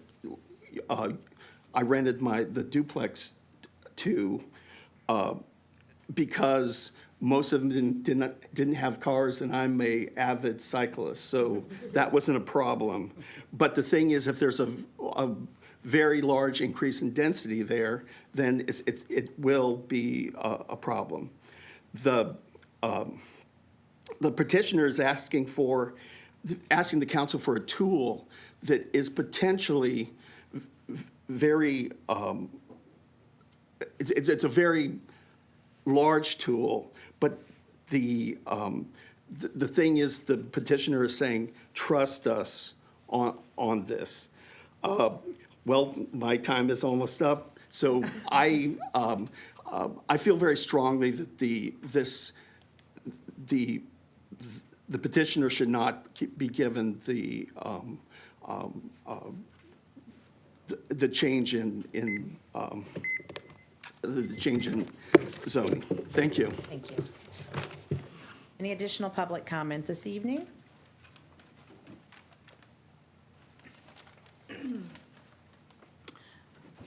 I rented the duplex to, because most of them didn't have cars, and I'm a avid cyclist, so that wasn't a problem. But the thing is, if there's a very large increase in density there, then it will be a problem. The petitioner is asking the council for a tool that is potentially very, it's a very large tool, but the thing is, the petitioner is saying, trust us on this. Well, my time is almost up, so I feel very strongly that the petitioner should not be given the change in the change in zoning. Thank you. Thank you. Any additional public comment this evening?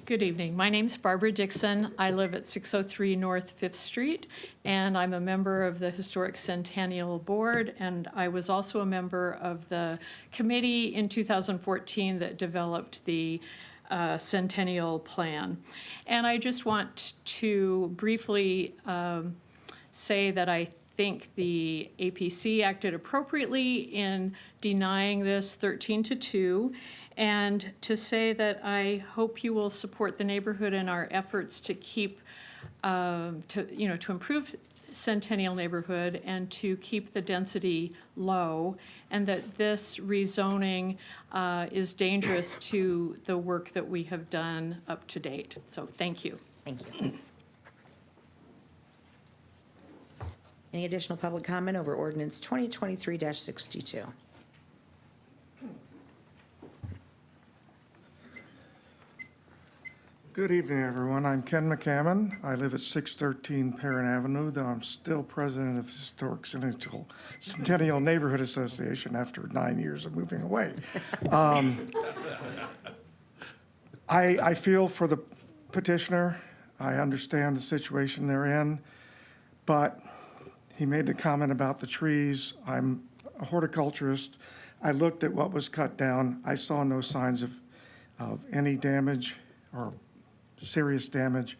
Good evening. My name's Barbara Dixon. I live at 603 North 5th Street, and I'm a member of the Historic Centennial Board, and I was also a member of the committee in 2014 that developed the Centennial Plan. And I just want to briefly say that I think the APC acted appropriately in denying this 13-2, and to say that I hope you will support the neighborhood in our efforts to keep, to improve Centennial neighborhood and to keep the density low, and that this rezoning is dangerous to the work that we have done up to date. So thank you. Thank you. Any additional public comment over ordinance 2023-62? Good evening, everyone. I'm Ken McCammon. I live at 613 Perrin Avenue, though I'm still president of the Historic Centennial Neighborhood Association after 9 years of moving away. I feel for the petitioner. I understand the situation they're in, but he made the comment about the trees. I'm a horticulturist. I looked at what was cut down. I saw no signs of any damage or serious damage.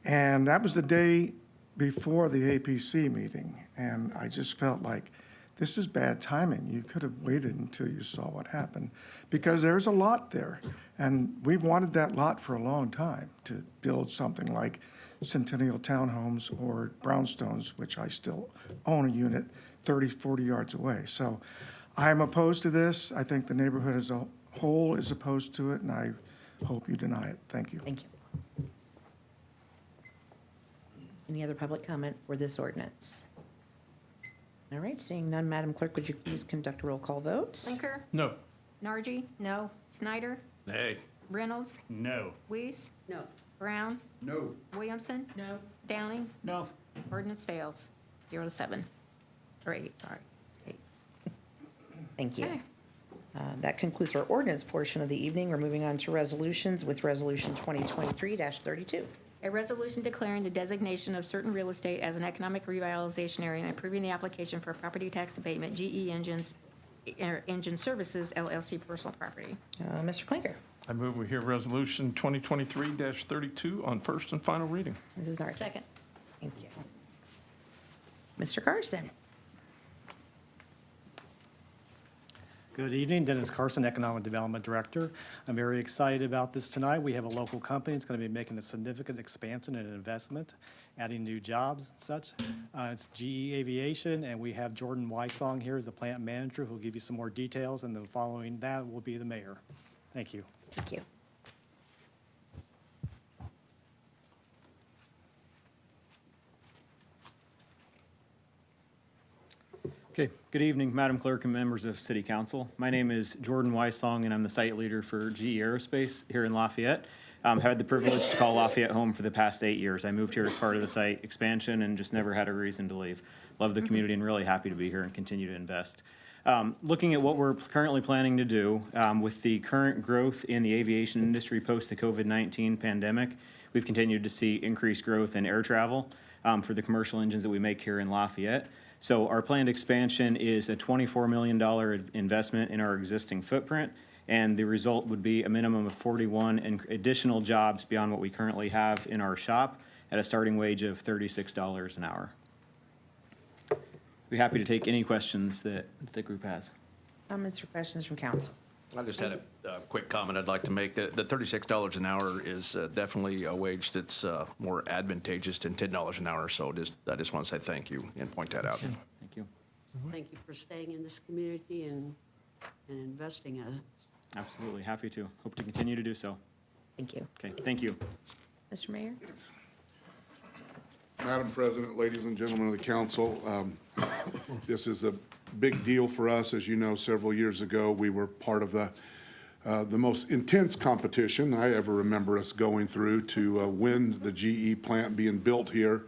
And that was the day before the APC meeting, and I just felt like this is bad timing. You could have waited until you saw what happened, because there's a lot there, and we've wanted that lot for a long time to build something like Centennial Townhomes or Brownstones, which I still own a unit 30, 40 yards away. So I'm opposed to this. I think the neighborhood as a whole is opposed to it, and I hope you deny it. Thank you. Thank you. Any other public comment for this ordinance? All right, seeing none, Madam Clerk, would you please conduct a roll call vote? Clinker? No. Nargi? No. Snyder? Nay. Reynolds? No. Weiss? No. Brown? No. Williamson? No. Downing? No. Ordinance fails. 0-7. Or 8, sorry. 8. Thank you. Okay. That concludes our ordinance portion of the evening. We're moving on to resolutions with Resolution 2023-32. A resolution declaring the designation of certain real estate as an economic revitalization area and approving the application for property tax abatement, GE Engine Services LLC personal property. Mr. Clinker. I move we hear Resolution 2023-32 on first and final reading. Mrs. Nardi. Second. Thank you. Mr. Carson. Good evening, Dennis Carson, Economic Development Director. I'm very excited about this tonight. We have a local company that's going to be making a significant expansion and investment, adding new jobs and such. It's GE Aviation, and we have Jordan Wysong here as the plant manager who will give you some more details, and then following that will be the mayor. Thank you. Thank you. Okay, good evening, Madam Clerk and members of City Council. My name is Jordan Wysong, and I'm the site leader for GE Aerospace here in Lafayette. I've had the privilege to call Lafayette home for the past 8 years. I moved here as part of the site expansion and just never had a reason to leave. Love the community and really happy to be here and continue to invest. Looking at what we're currently planning to do, with the current growth in the aviation industry post the COVID-19 pandemic, we've continued to see increased growth in air travel for the commercial engines that we make here in Lafayette. So our planned expansion is a $24 million investment in our existing footprint, and the result would be a minimum of 41 additional jobs beyond what we currently have in our shop at a starting wage of $36 an hour. Be happy to take any questions that the group has. Comments or questions from council? I just had a quick comment I'd like to make. The $36 an hour is definitely a wage that's more advantageous than $10 an hour. So I just want to say thank you and point that out. Thank you. Thank you for staying in this community and investing in it. Absolutely, happy to. Hope to continue to do so. Thank you. Okay, thank you. Mr. Mayor? Madam President, ladies and gentlemen of the council, this is a big deal for us. As you know, several years ago, we were part of the most intense competition I ever remember us going through to win the GE plant being built here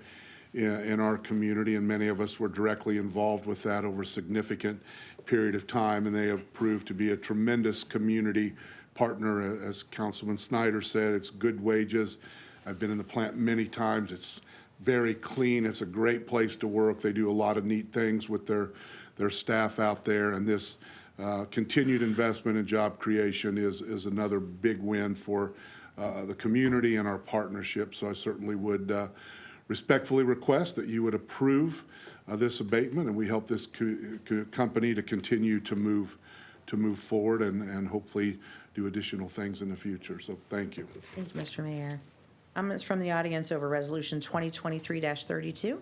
in our community, and many of us were directly involved with that over a significant period of time, and they have proved to be a tremendous community partner. As Councilman Snyder said, it's good wages. I've been in the plant many times. It's very clean. It's a great place to work. They do a lot of neat things with their staff out there, and this continued investment in job creation is another big win for the community and our partnership. So I certainly would respectfully request that you would approve this abatement, and we help this company to continue to move forward and hopefully do additional things in the future. So thank you. Thank you, Mr. Mayor. Comments from the audience over Resolution 2023-32?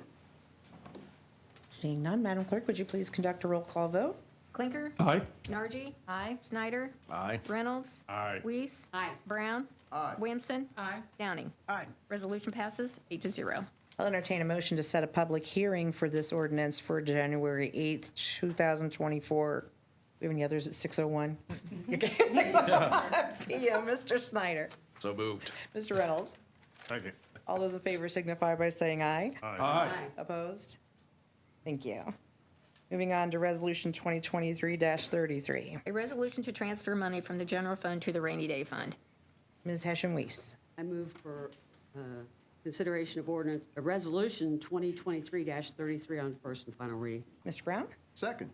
Seeing none, Madam Clerk, would you please conduct a roll call vote? Clinker? Aye. Nargi? Aye. Snyder? Aye. Reynolds? Aye. Weiss? Aye. Brown? Aye. Williamson? Aye. Downing? Aye. Resolution passes 8-0. I'll entertain a motion to set a public hearing for this ordinance for January 8th, 2024. We have any others at 6:01? PM, Mr. Snyder. So moved. Mr. Reynolds. Second. All those in favor signify by saying aye. Aye. Opposed? Thank you. Moving on to Resolution 2023-33. A resolution to transfer money from the general fund to the rainy day fund. Ms. Hession-Weiss. I move for consideration of ordinance, a resolution 2023-33 on first and final reading. Mr. Brown? Second.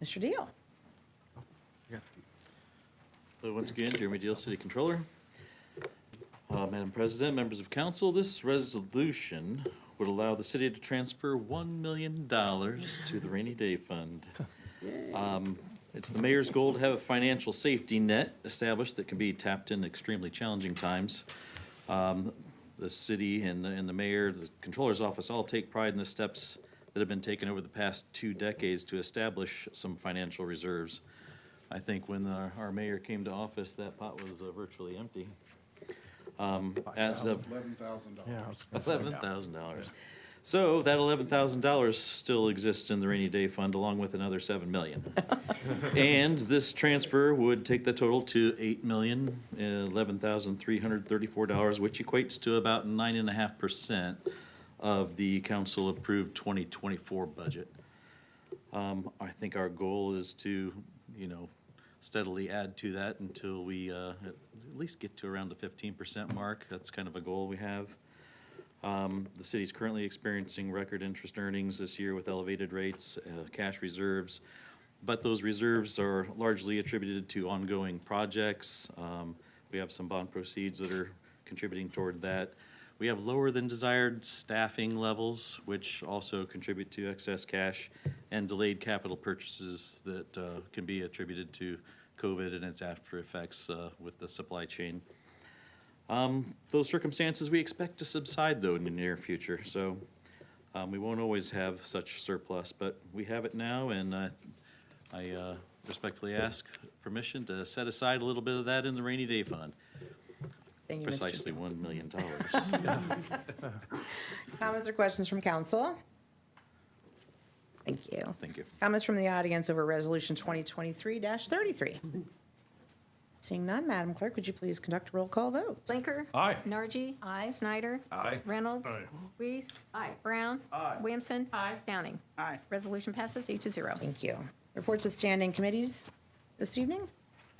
Mr. Deal? So once again, Jeremy Deal, City Controller. Madam President, members of council, this resolution would allow the city to transfer $1 million to the rainy day fund. It's the mayor's goal to have a financial safety net established that can be tapped in extremely challenging times. The city and the mayor, the controller's office all take pride in the steps that have been taken over the past 2 decades to establish some financial reserves. I think when our mayor came to office, that pot was virtually empty. As of $11,000. So that $11,000 still exists in the rainy day fund along with another $7 million. And this transfer would take the total to $8,011,334, which equates to about 9.5% of the council approved 2024 budget. I think our goal is to, steadily add to that until we at least get to around the 15% mark. That's kind of a goal we have. The city's currently experiencing record interest earnings this year with elevated rates, cash reserves, but those reserves are largely attributed to ongoing projects. We have some bond proceeds that are contributing toward that. We have lower than desired staffing levels, which also contribute to excess cash, and delayed capital purchases that can be attributed to COVID and its after effects with the supply chain. Those circumstances we expect to subside, though, in the near future. So we won't always have such surplus, but we have it now, and I respectfully ask permission to set aside a little bit of that in the rainy day fund. Thank you, Mr. Precisely $1 million. Comments or questions from council? Thank you. Thank you. Comments from the audience over Resolution 2023-33? Seeing none, Madam Clerk, would you please conduct a roll call vote? Blinker. Aye. Nargi. Aye. Snyder. Aye. Reynolds. Aye. Weiss. Aye. Brown. Aye. Williamson. Aye. Downing. Aye. Resolution passes 8-0. Thank you. Reports of standing committees this evening?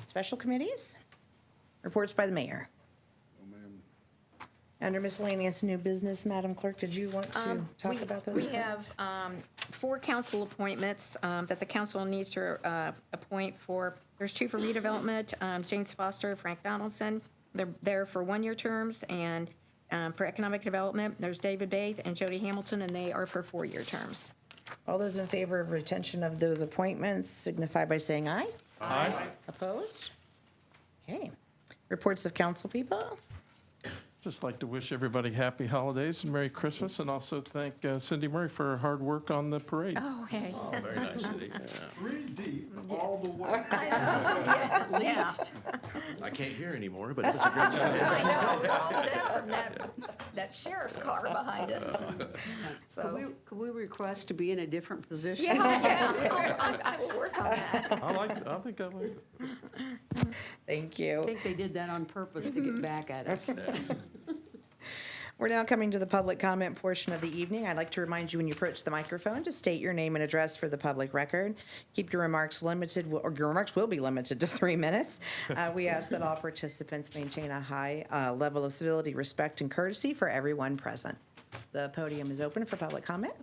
Special committees? Reports by the mayor. Under miscellaneous new business, Madam Clerk, did you want to talk about those? We have 4 council appointments that the council needs to appoint for. There's 2 for redevelopment, James Foster, Frank Donaldson. They're there for 1-year terms. And for economic development, there's David Baith and Jody Hamilton, and they are for 4-year terms. All those in favor of retention of those appointments signify by saying aye. Aye. Opposed? Okay. Reports of council people? Just like to wish everybody happy holidays and Merry Christmas, and also thank Cindy Murray for her hard work on the parade. Oh, hey. Oh, very nice, City. 3 deep all the way. At least. I can't hear anymore, but it was a great time. I know, we're all deaf from that sheriff's car behind us. Could we request to be in a different position? Yeah, I will work on that. I think I like it. Thank I you. think they did that on purpose to get back at us. We're now coming to the public comment portion of the evening. I'd like to remind you when you approach the microphone to state your name and address for the public record. Keep your remarks limited, or your remarks will be limited to 3 minutes. We ask that all participants maintain a high level of civility, respect, and courtesy for everyone present. The podium is open for public comment.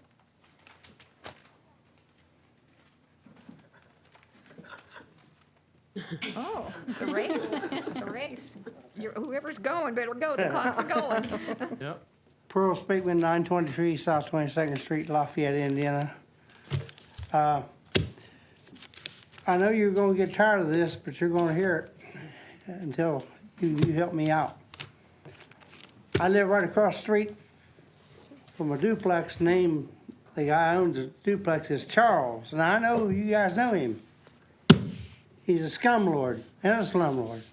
Oh, it's a race. It's a race. Whoever's going better go. The clock's going. Yep. Pearl Speakman, 923 South 22nd Street, Lafayette, Indiana. I know you're going to get tired of this, but you're going to hear it until you help me out. I live right across the street from a duplex named, the guy who owns the duplex is Charles, and I know you guys know him. He's a scumlord and a slumlord.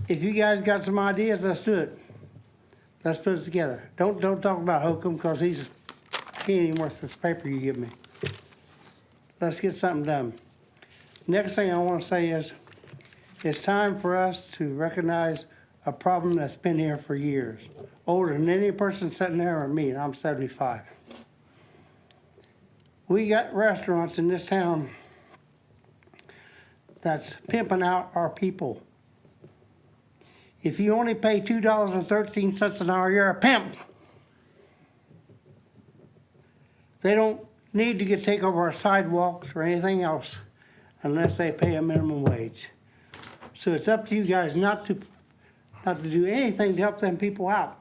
If you guys got some ideas, let's do it. Let's put it together. Don't talk about Hokum, because he ain't even worth this paper you give me. Let's get something done. Next thing I want to say is, it's time for us to recognize a problem that's been here for years. Older than any person sitting there or me, and I'm 75. We got restaurants in this town that's pimping out our people. If you only pay $2.13 an hour, you're a pimp. They don't need to take over our sidewalks or anything else unless they pay a minimum wage. So it's up to you guys not to do anything to help them people out.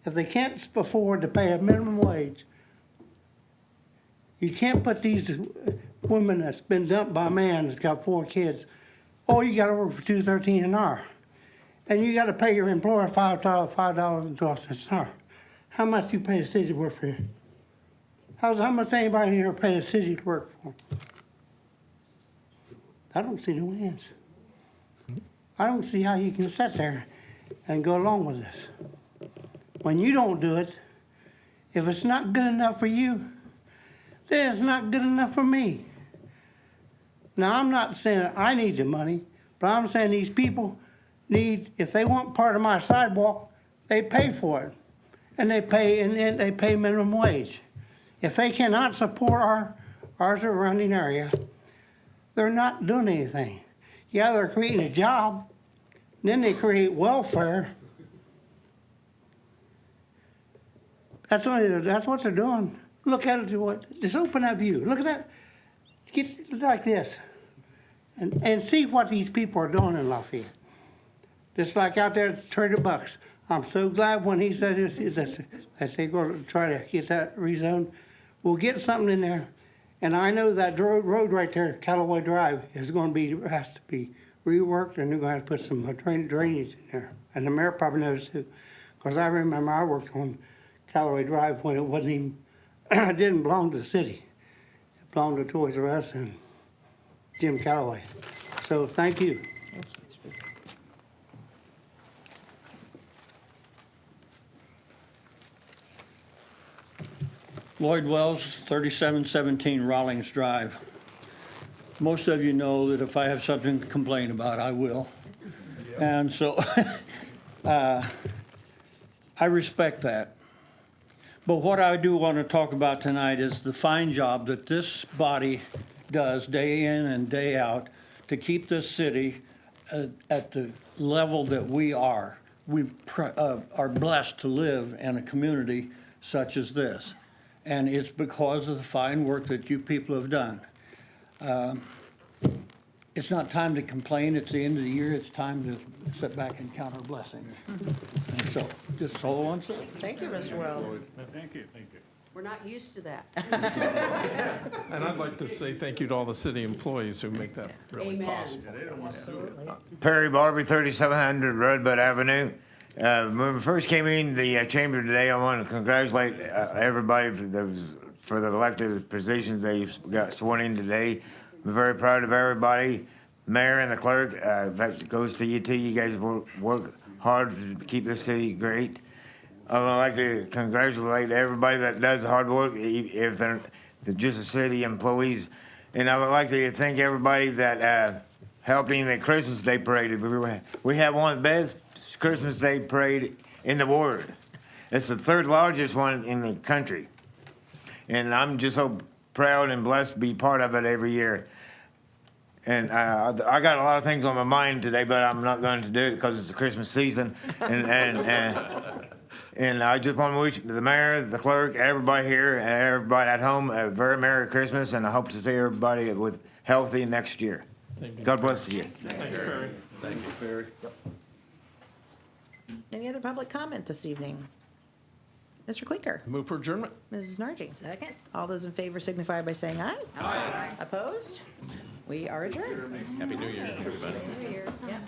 if they can't afford to pay a minimum wage, you can't put these women that's been dumped by a man that's got 4 kids, oh, you gotta work for $2.13 an hour. And you gotta pay your employer $5.12 an hour. How much do you pay the city to work for you? How much anybody here pay the city to work for? I don't see no hands. I don't see how you can sit there and go along with this. When you don't do it, if it's not good enough for you, then it's not good enough for me. Now, I'm not saying I need the money, but I'm saying these people need, if they want part of my sidewalk, they pay for it. And they pay minimum wage. If they cannot support our surrounding area, they're not doing anything. Yeah, they're creating a job, then they create welfare. That's what they're doing. Look at it, just open that view. Look at that, get like this. And see what these people are doing in Lafayette. Just like out there at Trader Bucks. I'm so glad when he said this, that they're going to try to get that rezoned. We'll get something in there. And I know that road right there, Callaway Drive, has to be reworked, and they're going to have to put some drainage in there. And the mayor probably knows too. Because I remember I worked on Callaway Drive when it wasn't even, it didn't belong to the city. It belonged to Toys R Us and Jim Callaway. So thank you. Lloyd Wells, 3717 Rawlings Drive. Most of you know that if I have something to complain about, I will. And so I respect that. But what I do want to talk about tonight is the fine job that this body does day in and day out to keep this city at the level that we are. We are blessed to live in a community such as this. And it's because of the fine work that you people have done. It's not time to complain. It's the end of the year. It's time to sit back and count our blessings. And so, just all I want to say. Thank you, Mr. Wells. Thank you. We're not used to that. And I'd like to say thank you to all the city employees who make that really Amen. possible. Perry Barbie, 3700 Roadbud Avenue. When we first came in the chamber today, I want to congratulate everybody for the elected positions they got sworn in today. I'm very proud of everybody, mayor and the clerk. That goes to you too. You guys work hard to keep this city great. I would like to congratulate everybody that does hard work, if they're just the city employees. And I would like to thank everybody that helped in the Christmas Day parade. We have one of the best Christmas Day parade in the world. It's the 3rd largest one in the country. And I'm just so proud and blessed to be part of it every year. And I got a lot of things on my mind today, but I'm not going to do it because it's the Christmas season. And I just want to wish the mayor, the clerk, everybody here, and everybody at home a very Merry Christmas, and I hope to see everybody with healthy next year. God bless you. Thanks, Perry. Thank you, Perry. Any other public comment this evening? Mr. Clinker? Move for adjournment. Mrs. Nargi? Second. All those in favor signify by saying aye. Aye. Opposed? We are adjourned. Happy New Year, everybody. New Year's. Yeah.